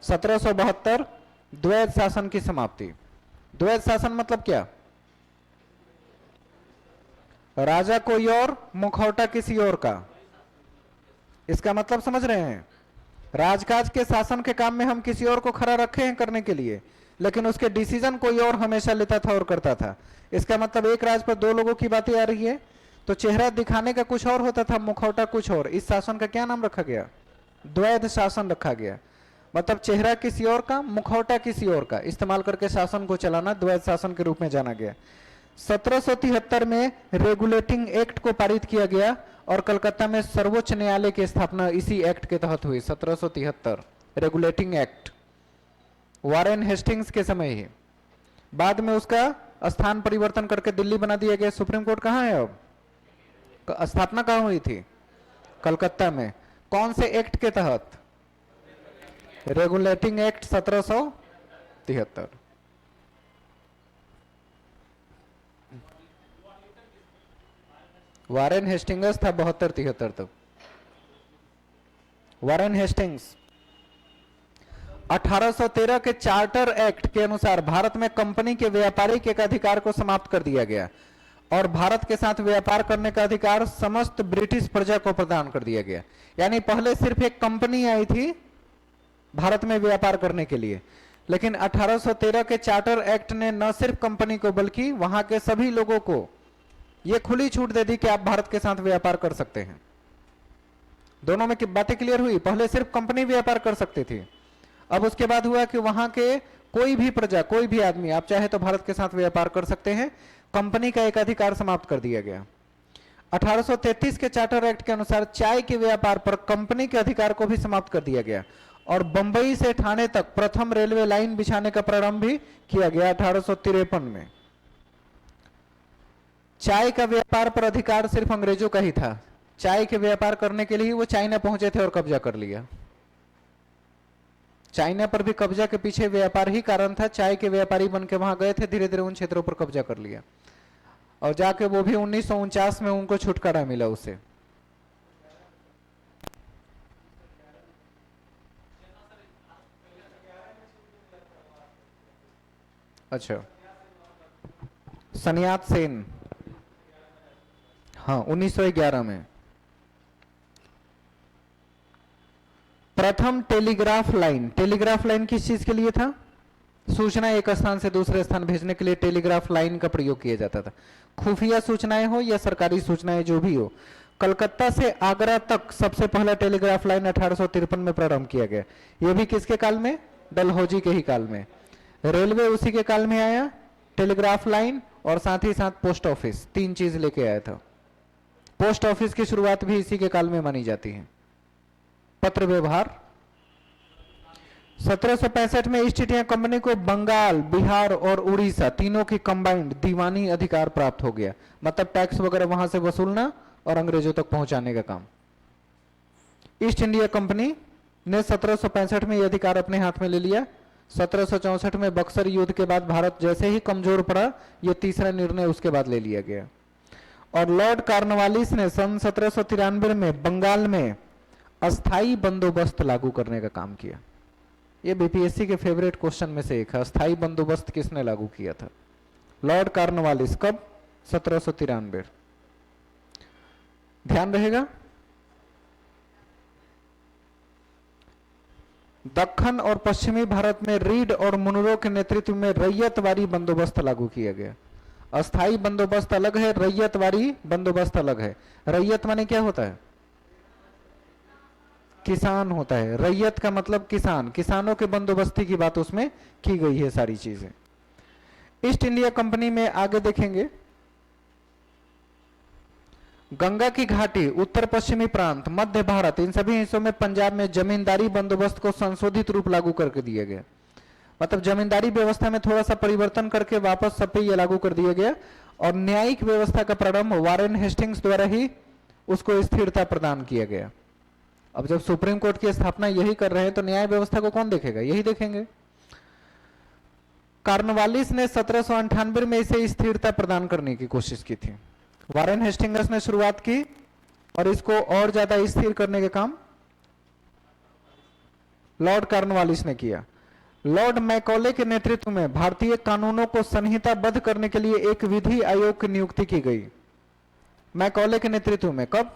1772 द्वैध शासन की समाप्ति। द्वैध शासन मतलब क्या? राजा कोई और, मुखौटा किसी और का। इसका मतलब समझ रहे हैं? राजकाज के शासन के काम में हम किसी और को खड़ा रखे हैं करने के लिए, लेकिन उसके डिसीजन कोई और हमेशा लेता था और करता था। इसका मतलब एक राज पर 2 लोगों की बातें आ रही है, तो चेहरा दिखाने का कुछ और होता था, मुखौटा कुछ और। इस शासन का क्या नाम रखा गया? द्वैध शासन रखा गया। मतलब चेहरा किसी और का, मुखौटा किसी और का इस्तेमाल करके शासन को चलाना द्वैध शासन के रूप में जाना गया। 1773 में रेगुलेटिंग एक्ट को पारित किया गया और कलकत्ता में सर्वोच्च न्यायालय की स्थापना इसी एक्ट के तहत हुई। 1773 रेगुलेटिंग एक्ट, वारेन हेस्टिंग्स के समय ही। बाद में उसका स्थान परिवर्तन करके दिल्ली बना दिया गया। सुप्रीम कोर्ट कहाँ है अब? स्थापना कहाँ हुई थी? कलकत्ता में। कौन से एक्ट के तहत? Regulating act 1773। वारेन हेस्टिंग्स था 72-73 तक। वारेन हेस्टिंग्स 1813 के चार्टर एक्ट के अनुसार भारत में कंपनी के व्यापारिक एकाधिकार को समाप्त कर दिया गया और भारत के साथ व्यापार करने का अधिकार समस्त ब्रिटिश प्रजा को प्रदान कर दिया गया। यानी पहले सिर्फ एक कंपनी आई थी भारत में व्यापार करने के लिए, लेकिन 1813 के चार्टर एक्ट ने न सिर्फ कंपनी को बल्कि वहां के सभी लोगों को यह खुली छूट दे दी कि आप भारत के साथ व्यापार कर सकते हैं। दोनों में बातें क्लियर हुई? पहले सिर्फ कंपनी व्यापार कर सकती थी, अब उसके बाद हुआ कि वहां के कोई भी प्रजा, कोई भी आदमी आप चाहे तो भारत के साथ व्यापार कर सकते हैं। कंपनी का एक अधिकार समाप्त कर दिया गया। 1833 के चार्टर एक्ट के अनुसार चाय के व्यापार पर कंपनी के अधिकार को भी समाप्त कर दिया गया और बंबई से ठाणे तक प्रथम रेलवे लाइन बिछाने का प्रारंभ भी किया गया 1853 में। चाय का व्यापार पर अधिकार सिर्फ अंग्रेजों का ही था। चाय के व्यापार करने के लिए वो चाइना पहुंचे थे और कब्जा कर लिया। चाइना पर भी कब्जा के पीछे व्यापार ही कारण था। चाय के व्यापारी बन के वहां गए थे, धीरे धीरे उन क्षेत्रों पर कब्जा कर लिया और जाके वो भी 1949 में उनको छुटकारा मिला उससे। अच्छा, सन्यात सेन, हाँ 1911 में। प्रथम टेलीग्राफ लाइन। टेलीग्राफ लाइन किस चीज के लिए था? सूचना एक स्थान से दूसरे स्थान भेजने के लिए टेलीग्राफ लाइन का प्रयोग किया जाता था। खुफिया सूचनाएं हो या सरकारी सूचनाएं जो भी हो। कलकत्ता से आगरा तक सबसे पहला टेलीग्राफ लाइन 1853 में प्रारंभ किया गया। यह भी किसके काल में? डलहौजी के ही काल में। रेलवे उसी के काल में आया, टेलीग्राफ लाइन और साथ ही साथ पोस्ट ऑफिस, 3 चीज लेके आया था। पोस्ट ऑफिस की शुरुआत भी इसी के काल में मानी जाती है। पत्र व्यवहार 1765 में ईस्ट इंडिया कंपनी को बंगाल, बिहार और उड़ीसा तीनों की कंबाइंड दीवानी अधिकार प्राप्त हो गया। मतलब टैक्स वगैरह वहां से वसूलना और अंग्रेजों तक पहुंचाने का काम। ईस्ट इंडिया कंपनी ने 1765 में यह अधिकार अपने हाथ में ले लिया। 1764 में बक्सर युद्ध के बाद भारत जैसे ही कमजोर पड़ा, यह तीसरा निर्णय उसके बाद ले लिया गया। और लॉर्ड कॉर्नवालिस ने सन 1793 में बंगाल में अस्थाई बंदोबस्त लागू करने का काम किया। यह बीपीएससी के फेवरेट क्वेश्चन में से एक है। अस्थाई बंदोबस्त किसने लागू किया था? Lord Cornwallis. कब? 1793। ध्यान रहेगा। दक्खन और पश्चिमी भारत में रीड और मुनरो के नेतृत्व में रैयतवारी बंदोबस्त लागू किया गया। अस्थाई बंदोबस्त अलग है, रैयतवारी बंदोबस्त अलग है। रैयत माने क्या होता है? किसान होता है, रैयत का मतलब किसान, किसानों के बंदोबस्ती की बात उसमें की गई है सारी चीजें। ईस्ट इंडिया कंपनी में आगे देखेंगे, गंगा की घाटी, उत्तर पश्चिमी प्रांत, मध्य भारत, इन सभी हिस्सों में पंजाब में जमींदारी बंदोबस्त को संशोधित रूप लागू करके दिया गया। मतलब जमींदारी व्यवस्था में थोड़ा सा परिवर्तन करके वापस सब पे ये लागू कर दिया गया, और न्यायिक व्यवस्था का प्रारंभ वारेन हेस्टिंग्स द्वारा ही उसको स्थिरता प्रदान किया गया। अब जब सुप्रीम कोर्ट की स्थापना यही कर रहे हैं तो न्याय व्यवस्था को कौन देखेगा, यही देखेंगे। कार्नवालिस ने 1798 में इसे स्थिरता प्रदान करने की कोशिश की थी। वारेन हेस्टिंग्स ने शुरुआत की और इसको और ज्यादा स्थिर करने का काम लॉर्ड कार्नवालिस ने किया। लॉर्ड मैकॉले के नेतृत्व में भारतीय कानूनों को संहिताबद्ध करने के लिए एक विधि आयोग की नियुक्ति की गई। मैकॉले के नेतृत्व में, कब?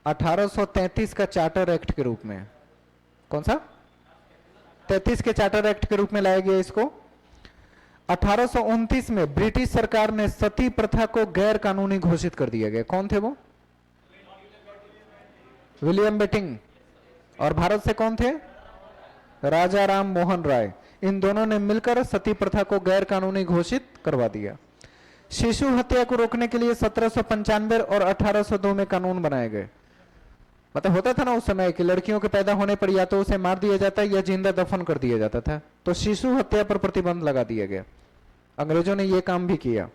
(1833) का चार्टर एक्ट के रूप में। कौन सा? 33 के चार्टर एक्ट के रूप में लाया गया इसको। 1829 में ब्रिटिश सरकार ने सती प्रथा को गैर कानूनी घोषित कर दिया गया। कौन थे वो? William Bentinck. और भारत से कौन थे? राजा राम मोहन राय। इन दोनों ने मिलकर सती प्रथा को गैर कानूनी घोषित करवा दिया। शिशु हत्या को रोकने के लिए 1795 और 1802 में कानून बनाए गए। मतलब होता था ना उस समय कि लड़कियों के पैदा होने पर या तो उसे मार दिया जाता या जिंदा दफन कर दिया जाता था, तो शिशु हत्या पर प्रतिबंध लगा दिया गया। अंग्रेजों ने यह काम भी किया।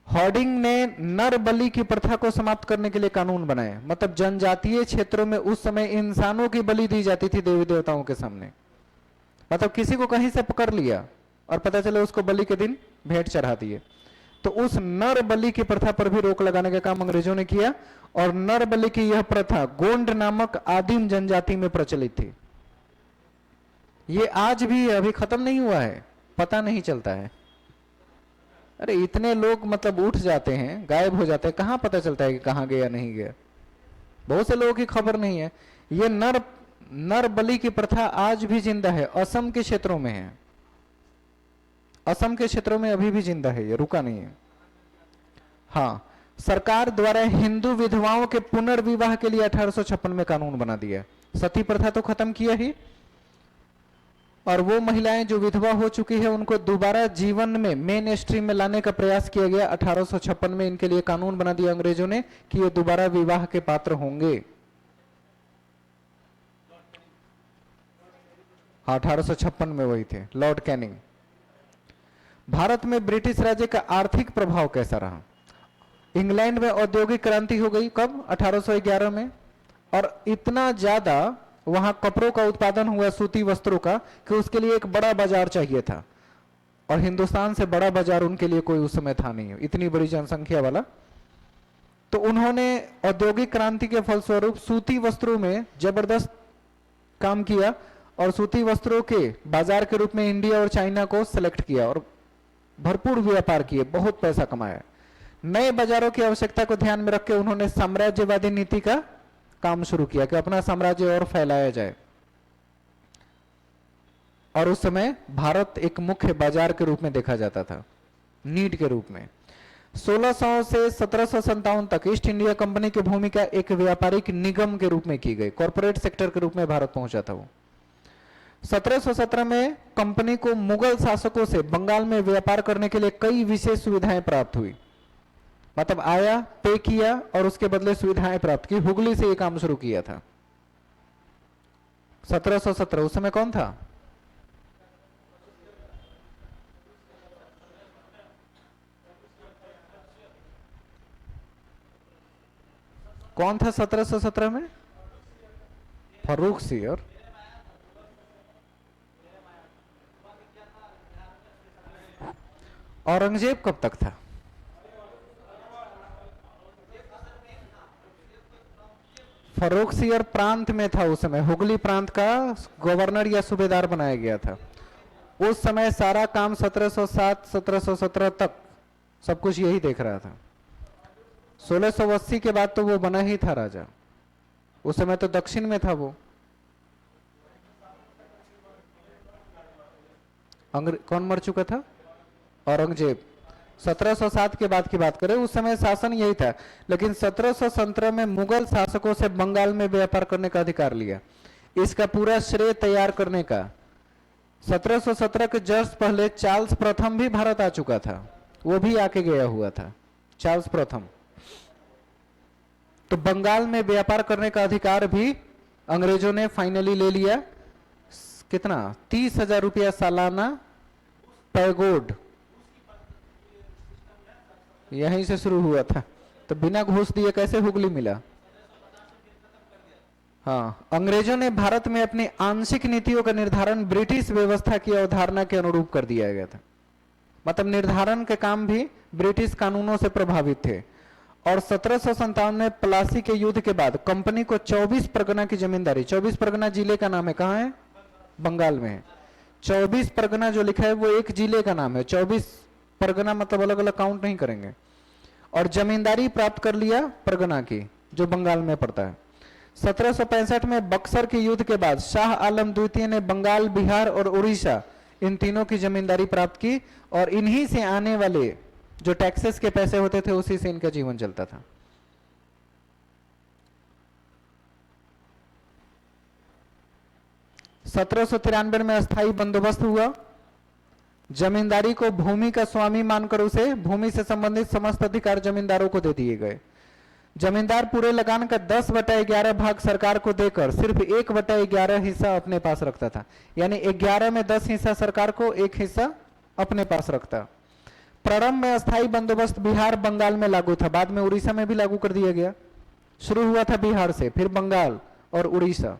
हॉर्डिंग ने नर बलि की प्रथा को समाप्त करने के लिए कानून बनाए। मतलब जनजातीय क्षेत्रों में उस समय इंसानों की बलि दी जाती थी देवी देवताओं के सामने। मतलब किसी को कहीं से पकड़ लिया और पता चले उसको बलि के दिन भेंट चढ़ा दिए, तो उस नर बलि की प्रथा पर भी रोक लगाने का काम अंग्रेजों ने किया। और नर बलि की यह प्रथा गोंड नामक आदिम जनजाति में प्रचलित थी। ये आज भी अभी खत्म नहीं हुआ है, पता नहीं चलता है। अरे इतने लोग मतलब उठ जाते हैं, गायब हो जाते हैं, कहां पता चलता है कि कहां गया नहीं गया। बहुत से लोगों की खबर नहीं है। ये नर बलि की प्रथा आज भी जिंदा है, असम के क्षेत्रों में है। असम के क्षेत्रों में अभी भी जिंदा है, ये रुका नहीं है। हाँ, सरकार द्वारा हिंदू विधवाओं के पुनर्विवाह के लिए 1856 में कानून बना दिया। सती प्रथा तो खत्म किया ही, और वो महिलाएं जो विधवा हो चुकी है उनको दोबारा जीवन में मेन स्ट्रीम में लाने का प्रयास किया गया। 1856 में इनके लिए कानून बना दिया अंग्रेजों ने कि ये दोबारा विवाह के पात्र होंगे। 1856 में वही थे, लॉर्ड कैनिंग। भारत में ब्रिटिश राज्य का आर्थिक प्रभाव कैसा रहा? इंग्लैंड में औद्योगिक क्रांति हो गई, कब? 1811 में। और इतना ज्यादा वहां कपड़ों का उत्पादन हुआ, सूती वस्त्रों का, कि उसके लिए एक बड़ा बाजार चाहिए था। और हिंदुस्तान से बड़ा बाजार उनके लिए कोई उस समय था नहीं, इतनी बड़ी जनसंख्या वाला। तो उन्होंने औद्योगिक क्रांति के फलस्वरूप सूती वस्त्रों में जबरदस्त काम किया और सूती वस्त्रों के बाजार के रूप में इंडिया और चाइना को सेलेक्ट किया और भरपूर व्यापार किए, बहुत पैसा कमाया। नए बाजारों की आवश्यकता को ध्यान में रख के उन्होंने साम्राज्यवादी नीति का काम शुरू किया कि अपना साम्राज्य और फैलाया जाए। और उस समय भारत एक मुख्य बाजार के रूप में देखा जाता था, नीड के रूप में। 1600 से 1757 तक ईस्ट इंडिया कंपनी की भूमिका एक व्यापारिक निगम के रूप में की गई, कॉर्पोरेट सेक्टर के रूप में भारत पहुंचा था वो। 1717 में कंपनी को मुगल शासकों से बंगाल में व्यापार करने के लिए कई विशेष सुविधाएं प्राप्त हुई। मतलब आया, पे किया और उसके बदले सुविधाएं प्राप्त की। हुगली से ये काम शुरू किया था 1717। उस समय कौन था? कौन था 1717 में? फर्रुख सियर। औरंगजेब कब तक था? फर्रुख सियर प्रांत में था उस समय, हुगली प्रांत का गवर्नर या सूबेदार बनाया गया था। उस समय सारा काम 1707 1717 तक सब कुछ यही देख रहा था। 1680 के बाद तो वो बना ही था राजा। उस समय तो दक्षिण में था वो। कौन मर चुका था? औरंगजेब। 1707 के बाद की बात करें, उस समय शासन यही था। लेकिन 1717 में मुगल शासकों से बंगाल में व्यापार करने का अधिकार लिया। इसका पूरा श्रेय तैयार करने का 1717 के जस्ट पहले चार्ल्स प्रथम भी भारत आ चुका था, वो भी आके गया हुआ था चार्ल्स प्रथम। तो बंगाल में व्यापार करने का अधिकार भी अंग्रेजों ने फाइनली ले लिया। कितना? 30,000 रुपया सालाना पैगोड यहीं से शुरू हुआ था। तो बिना घूस दिए कैसे हुगली मिला? हाँ, अंग्रेजों ने भारत में अपनी आंशिक नीतियों का निर्धारण ब्रिटिश व्यवस्था की अवधारणा के अनुरूप कर दिया गया था। मतलब निर्धारण के काम भी ब्रिटिश कानूनों से प्रभावित थे। और 1757 में प्लासी के युद्ध के बाद कंपनी को 24 परगना की जमींदारी, 24 परगना जिले का नाम है, कहाँ है? बंगाल में है। 24 परगना जो लिखा है वो एक जिले का नाम है, 24 परगना मतलब अलग अलग काउंट नहीं करेंगे। और जमींदारी प्राप्त कर लिया परगना की, जो बंगाल में पड़ता है। 1765 में बक्सर के युद्ध के बाद शाह आलम द्वितीय ने बंगाल, बिहार और उड़ीसा इन तीनों की जमींदारी प्राप्त की। और इन्हीं से आने वाले जो टैक्सेस के पैसे होते थे उसी से इनका जीवन चलता था। (1793) में अस्थायी बंदोबस्त हुआ। जमींदारी को भूमि का स्वामी मानकर उसे भूमि से संबंधित समस्त अधिकार जमींदारों को दे दिए गए। जमींदार पूरे लगान का 10/11 भाग सरकार को देकर सिर्फ 1/11 हिस्सा अपने पास रखता था। यानी 11 में 10 हिस्सा सरकार को, 1 हिस्सा अपने पास रखता। प्रारंभ में अस्थायी बंदोबस्त बिहार, बंगाल में लागू था, बाद में उड़ीसा में भी लागू कर दिया गया। शुरू हुआ था बिहार से, फिर बंगाल और उड़ीसा।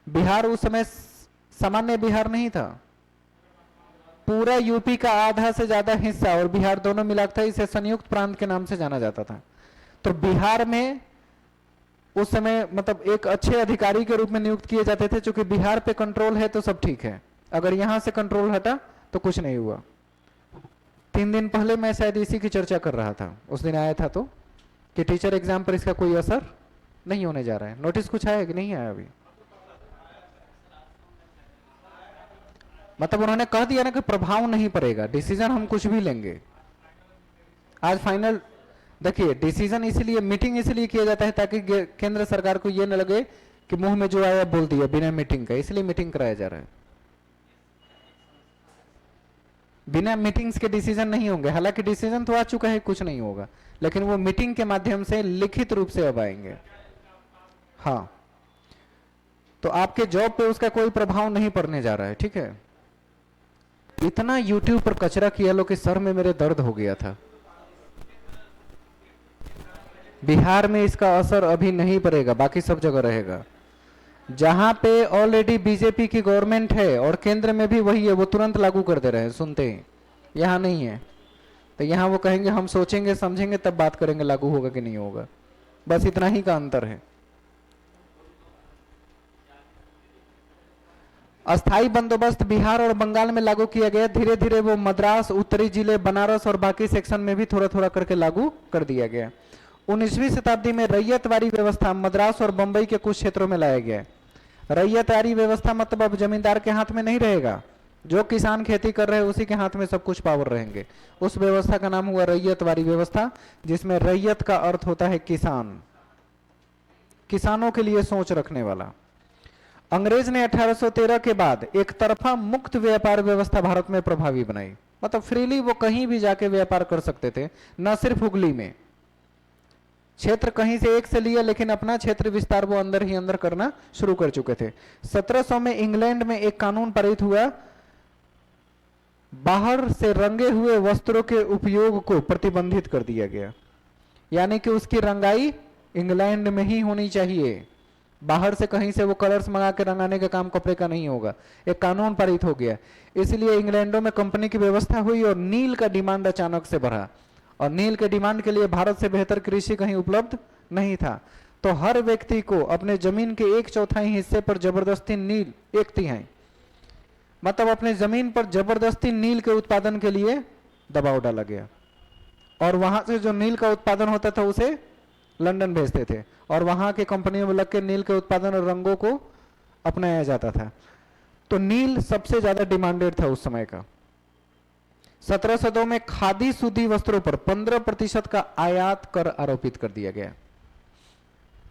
बिहार उस समय सामान्य बिहार नहीं था, पूरा यूपी का आधा से ज्यादा हिस्सा और बिहार दोनों मिला था। इसे संयुक्त प्रांत के नाम से जाना जाता था। तो बिहार में उस समय मतलब एक अच्छे अधिकारी के रूप में नियुक्त किए जाते थे। चूंकि बिहार पे कंट्रोल है तो सब ठीक है, अगर यहां से कंट्रोल हटा तो कुछ नहीं हुआ। 3 दिन पहले मैं शायद इसी की चर्चा कर रहा था, उस दिन आया था, तो कि टीचर एग्जाम पर इसका कोई असर नहीं होने जा रहा है। नोटिस कुछ आया कि नहीं आया अभी? मतलब उन्होंने कह दिया ना कि प्रभाव नहीं पड़ेगा, डिसीजन हम कुछ भी लेंगे। आज फाइनल देखिए, डिसीजन इसलिए, मीटिंग इसलिए किया जाता है ताकि केंद्र सरकार को यह न लगे कि मुंह में जो आया बोल दिया बिना मीटिंग का, इसलिए मीटिंग कराया जा रहा है। बिना मीटिंग्स के डिसीजन नहीं होंगे। हालांकि डिसीजन तो आ चुका है, कुछ नहीं होगा, लेकिन वो मीटिंग के माध्यम से लिखित रूप से अब आएंगे। हाँ, तो आपके जॉब पे उसका कोई प्रभाव नहीं पड़ने जा रहा है, ठीक है। इतना यूट्यूब पर कचरा किया लो कि सर में मेरे दर्द हो गया था। बिहार में इसका असर अभी नहीं पड़ेगा, बाकी सब जगह रहेगा। जहां पे ऑलरेडी बीजेपी की गवर्नमेंट है और केंद्र में भी वही है, वो तुरंत लागू कर दे रहे हैं सुनते ही। यहां नहीं है, तो यहां वो कहेंगे हम सोचेंगे समझेंगे तब बात करेंगे लागू होगा कि नहीं होगा। बस इतना ही का अंतर है। अस्थाई बंदोबस्त बिहार और बंगाल में लागू किया गया। धीरे धीरे वो मद्रास, उत्तरी जिले, बनारस और बाकी सेक्शन में भी थोड़ा थोड़ा करके लागू कर दिया गया। 19वीं शताब्दी में रैयतवारी व्यवस्था मद्रास और बंबई के कुछ क्षेत्रों में लाया गया। रैयतवारी व्यवस्था मतलब अब जमींदार के हाथ में नहीं रहेगा, जो किसान खेती कर रहे हैं उसी के हाथ में सब कुछ पावर रहेंगे। उस व्यवस्था का नाम हुआ रैयतवारी व्यवस्था, जिसमें रैयत का अर्थ होता है किसान, किसानों के लिए सोच रखने वाला। अंग्रेज ने 1813 के बाद एक तरफा मुक्त व्यापार व्यवस्था भारत में प्रभावी बनाई। मतलब फ्रीली वो कहीं भी जाके व्यापार कर सकते थे, न सिर्फ हुगली में। क्षेत्र कहीं से एक से लिया, लेकिन अपना क्षेत्र विस्तार वो अंदर ही अंदर करना शुरू कर चुके थे। 1700 में इंग्लैंड में एक कानून पारित हुआ, बाहर से रंगे हुए वस्त्रों के उपयोग को प्रतिबंधित कर दिया गया। यानी कि उसकी रंगाई इंग्लैंड में ही होनी चाहिए, बाहर से कहीं से वो कलर्स मंगा के रंगाने का काम कपड़े का नहीं होगा। एक कानून पारित हो गया। इसलिए इंग्लैंडों में कंपनी की व्यवस्था हुई और नील का डिमांड अचानक से बढ़ा। और नील के डिमांड के लिए भारत से बेहतर कृषि कहीं उपलब्ध नहीं था। तो हर व्यक्ति को अपने जमीन के 1/4 हिस्से पर जबरदस्ती नील, 1/3 मतलब अपने जमीन पर जबरदस्ती नील के उत्पादन के लिए दबाव डाला गया। और वहां से जो नील का उत्पादन होता था उसे लंदन भेजते थे और वहां के कंपनियों में लग के नील के उत्पादन और रंगों को अपनाया जाता था। तो नील सबसे ज्यादा डिमांडेड था उस समय का। 1702 में खादी सूती वस्त्रों पर 15% का आयात कर आरोपित कर दिया गया,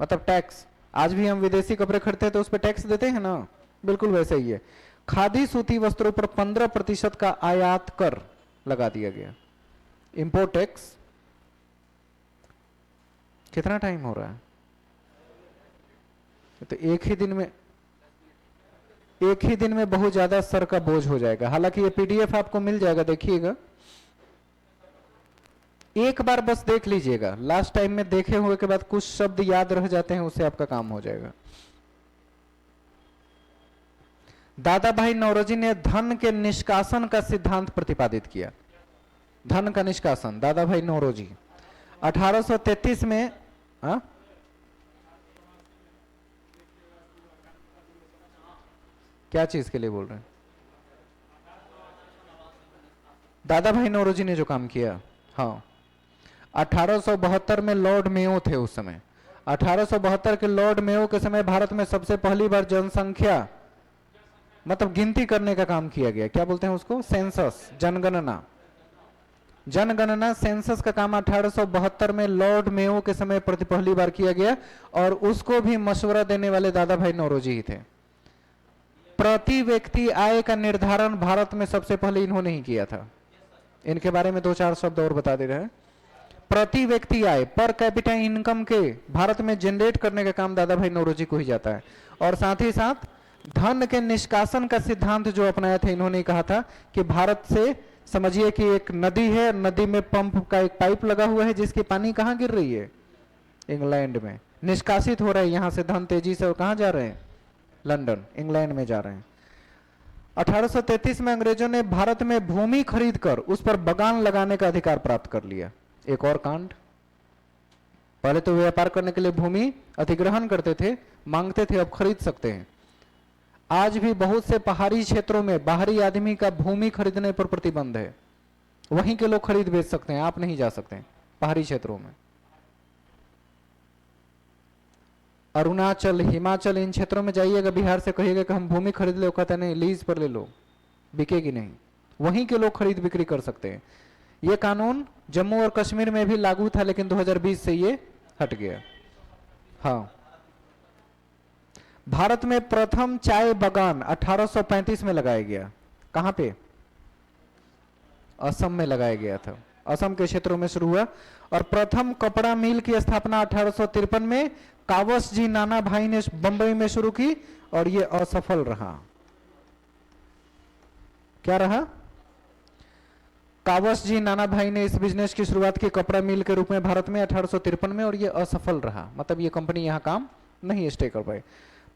मतलब टैक्स। आज भी हम विदेशी कपड़े खरीदते हैं तो उस पर टैक्स देते हैं ना, बिल्कुल वैसे ही है। खादी सूती वस्त्रों पर 15% का आयात कर लगा दिया गया, इंपोर्ट टैक्स। कितना टाइम हो रहा है? तो एक ही दिन में बहुत ज्यादा सर का बोझ हो जाएगा। हालांकि ये पीडीएफ आपको मिल जाएगा, देखिएगा एक बार बस देख लीजिएगा। लास्ट टाइम में देखे हुए के बाद कुछ शब्द याद रह जाते हैं, उससे आपका काम हो जाएगा। दादा भाई नौरोजी ने धन के निष्कासन का सिद्धांत प्रतिपादित किया। धन का निष्कासन, दादा भाई नौरोजी 1833 में। हा? क्या चीज के लिए बोल रहे हैं? दादा भाई नौरोजी ने जो काम किया, हाँ 1872 में लॉर्ड मेयो थे उस समय। 1872 के लॉर्ड मेयो के समय भारत में सबसे पहली बार जनसंख्या मतलब गिनती करने का काम किया गया। क्या बोलते हैं उसको? सेंसस, जनगणना। जनगणना सेंसस का काम 1872 में लॉर्ड मेयो के समय पहली बार किया गया, और उसको भी मशवरा देने वाले दादा भाई नौरोजी ही थे। प्रति व्यक्ति आय का निर्धारण भारत में सबसे पहले इन्होंने ही किया था। इनके बारे में 2-4 शब्द और बता दे रहे हैं। प्रति व्यक्ति आय, पर कैपिटा इनकम के भारत में जनरेट करने का काम दादा भाई नौरोजी को ही जाता है। और साथ ही साथ धन के निष्कासन का सिद्धांत जो अपनाया था इन्होंने कहा था कि भारत से समझिए कि एक नदी है, नदी में पंप का एक पाइप लगा हुआ है जिसकी पानी कहां गिर रही है? इंग्लैंड में निष्कासित हो रहा है। यहां से धन तेजी से कहां जा रहे हैं? लंदन, इंग्लैंड में जा रहे हैं। 1833 में अंग्रेजों ने भारत में भूमि खरीदकर उस पर बागान लगाने का अधिकार प्राप्त कर लिया। एक और कांड। पहले तो व्यापार करने के लिए भूमि अधिग्रहण करते थे, मांगते थे, अब खरीद सकते हैं। आज भी बहुत से पहाड़ी क्षेत्रों में बाहरी आदमी का भूमि खरीदने पर प्रतिबंध है। वहीं के लोग खरीद बेच सकते हैं, आप नहीं जा सकते पहाड़ी क्षेत्रों में। अरुणाचल, हिमाचल, इन क्षेत्रों में जाइएगा, बिहार से कहिएगा कि हम भूमि खरीद ले, कहते नहीं लीज पर ले लो, बिकेगी नहीं। वहीं के लोग खरीद बिक्री कर सकते हैं। यह कानून जम्मू और कश्मीर में भी लागू था, लेकिन 2020 से ये हट गया। हाँ, भारत में प्रथम चाय बागान 1835 में लगाया गया। कहां पे? असम में लगाया गया था। असम के क्षेत्रों में शुरू हुआ। और प्रथम कपड़ा मिल की स्थापना 1853 में कावस जी नाना भाई ने बंबई में शुरू की, और यह असफल रहा। क्या रहा? कावस जी नाना भाई ने इस बिजनेस की शुरुआत की कपड़ा मिल के रूप में भारत में 1853 में, और यह असफल रहा। मतलब यह कंपनी यहां काम नहीं स्टे कर पाई।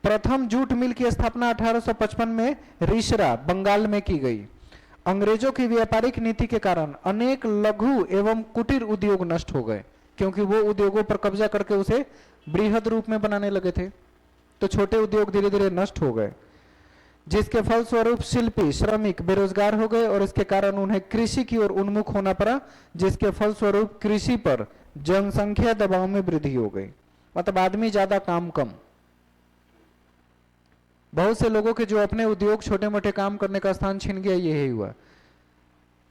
प्रथम जूट मिल की स्थापना 1855 में रिसरा, बंगाल में की गई। अंग्रेजों की व्यापारिक नीति के कारण अनेक लघु एवं कुटीर उद्योग नष्ट हो गए, क्योंकि वो उद्योगों पर कब्जा करके उसे बृहद रूप में बनाने लगे थे। तो छोटे उद्योग धीरे धीरे नष्ट हो गए, जिसके फलस्वरूप शिल्पी, श्रमिक बेरोजगार हो गए, और इसके कारण उन्हें कृषि की ओर उन्मुख होना पड़ा, जिसके फलस्वरूप कृषि पर जनसंख्या दबाव में वृद्धि हो गई। मतलब आदमी ज्यादा, काम कम। बहुत से लोगों के जो अपने उद्योग, छोटे मोटे काम करने का स्थान छीन गया, यही हुआ।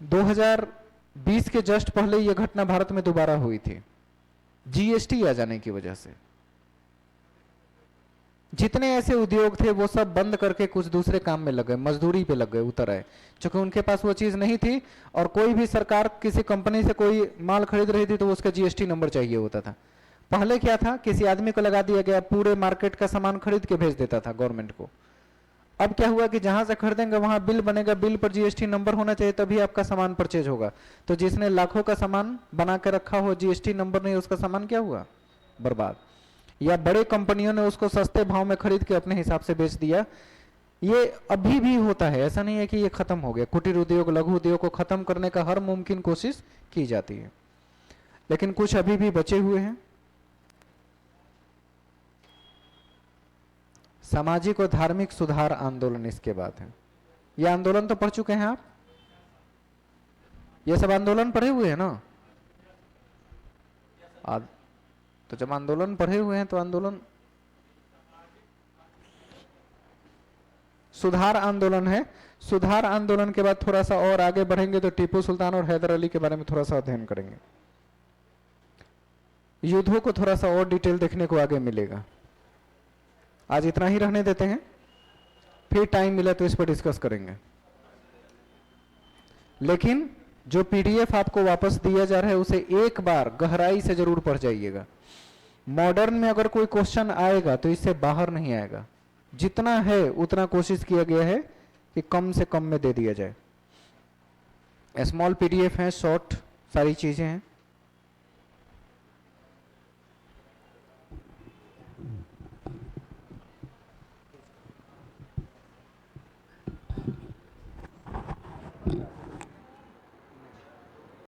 2020 के जस्ट पहले यह घटना भारत में दोबारा हुई थी, जीएसटी आ जाने की वजह से। जितने ऐसे उद्योग थे वो सब बंद करके कुछ दूसरे काम में लग गए, मजदूरी पे लग गए, उतर आए, क्योंकि उनके पास वो चीज नहीं थी। और कोई भी सरकार किसी कंपनी से कोई माल खरीद रही थी तो उसका जीएसटी नंबर चाहिए होता था। पहले क्या था, किसी आदमी को लगा दिया गया, पूरे मार्केट का सामान खरीद के भेज देता था गवर्नमेंट को। अब क्या हुआ कि जहां से खरीदेंगे वहां बिल बनेगा, बिल पर जीएसटी नंबर होना चाहिए, तभी आपका सामान परचेज होगा। तो जिसने लाखों का सामान बना के रखा हो, जीएसटी नंबर नहीं, उसका सामान क्या हुआ? बर्बाद। या बड़े कंपनियों ने उसको सस्ते भाव में खरीद के अपने हिसाब से बेच दिया। ये अभी भी होता है, ऐसा नहीं है कि ये खत्म हो गया। कुटीर उद्योग, लघु उद्योग को खत्म करने का हर मुमकिन कोशिश की जाती है, लेकिन कुछ अभी भी बचे हुए हैं। सामाजिक और धार्मिक सुधार आंदोलन इसके बाद है। ये आंदोलन तो पढ़ चुके हैं आप, ये सब आंदोलन पढ़े हुए हैं ना। तो जब आंदोलन पढ़े हुए हैं तो आंदोलन सुधार आंदोलन है। सुधार आंदोलन के बाद थोड़ा सा और आगे बढ़ेंगे तो टीपू सुल्तान और हैदर अली के बारे में थोड़ा सा अध्ययन करेंगे। युद्धों को थोड़ा सा और डिटेल देखने को आगे मिलेगा। आज इतना ही रहने देते हैं, फिर टाइम मिला तो इस पर डिस्कस करेंगे। लेकिन जो पीडीएफ आपको वापस दिया जा रहा है उसे एक बार गहराई से जरूर पढ़ जाइएगा। मॉडर्न में अगर कोई क्वेश्चन आएगा तो इससे बाहर नहीं आएगा। जितना है उतना कोशिश किया गया है कि कम से कम में दे दिया जाए। स्मॉल पीडीएफ है, शॉर्ट सारी चीजें हैं।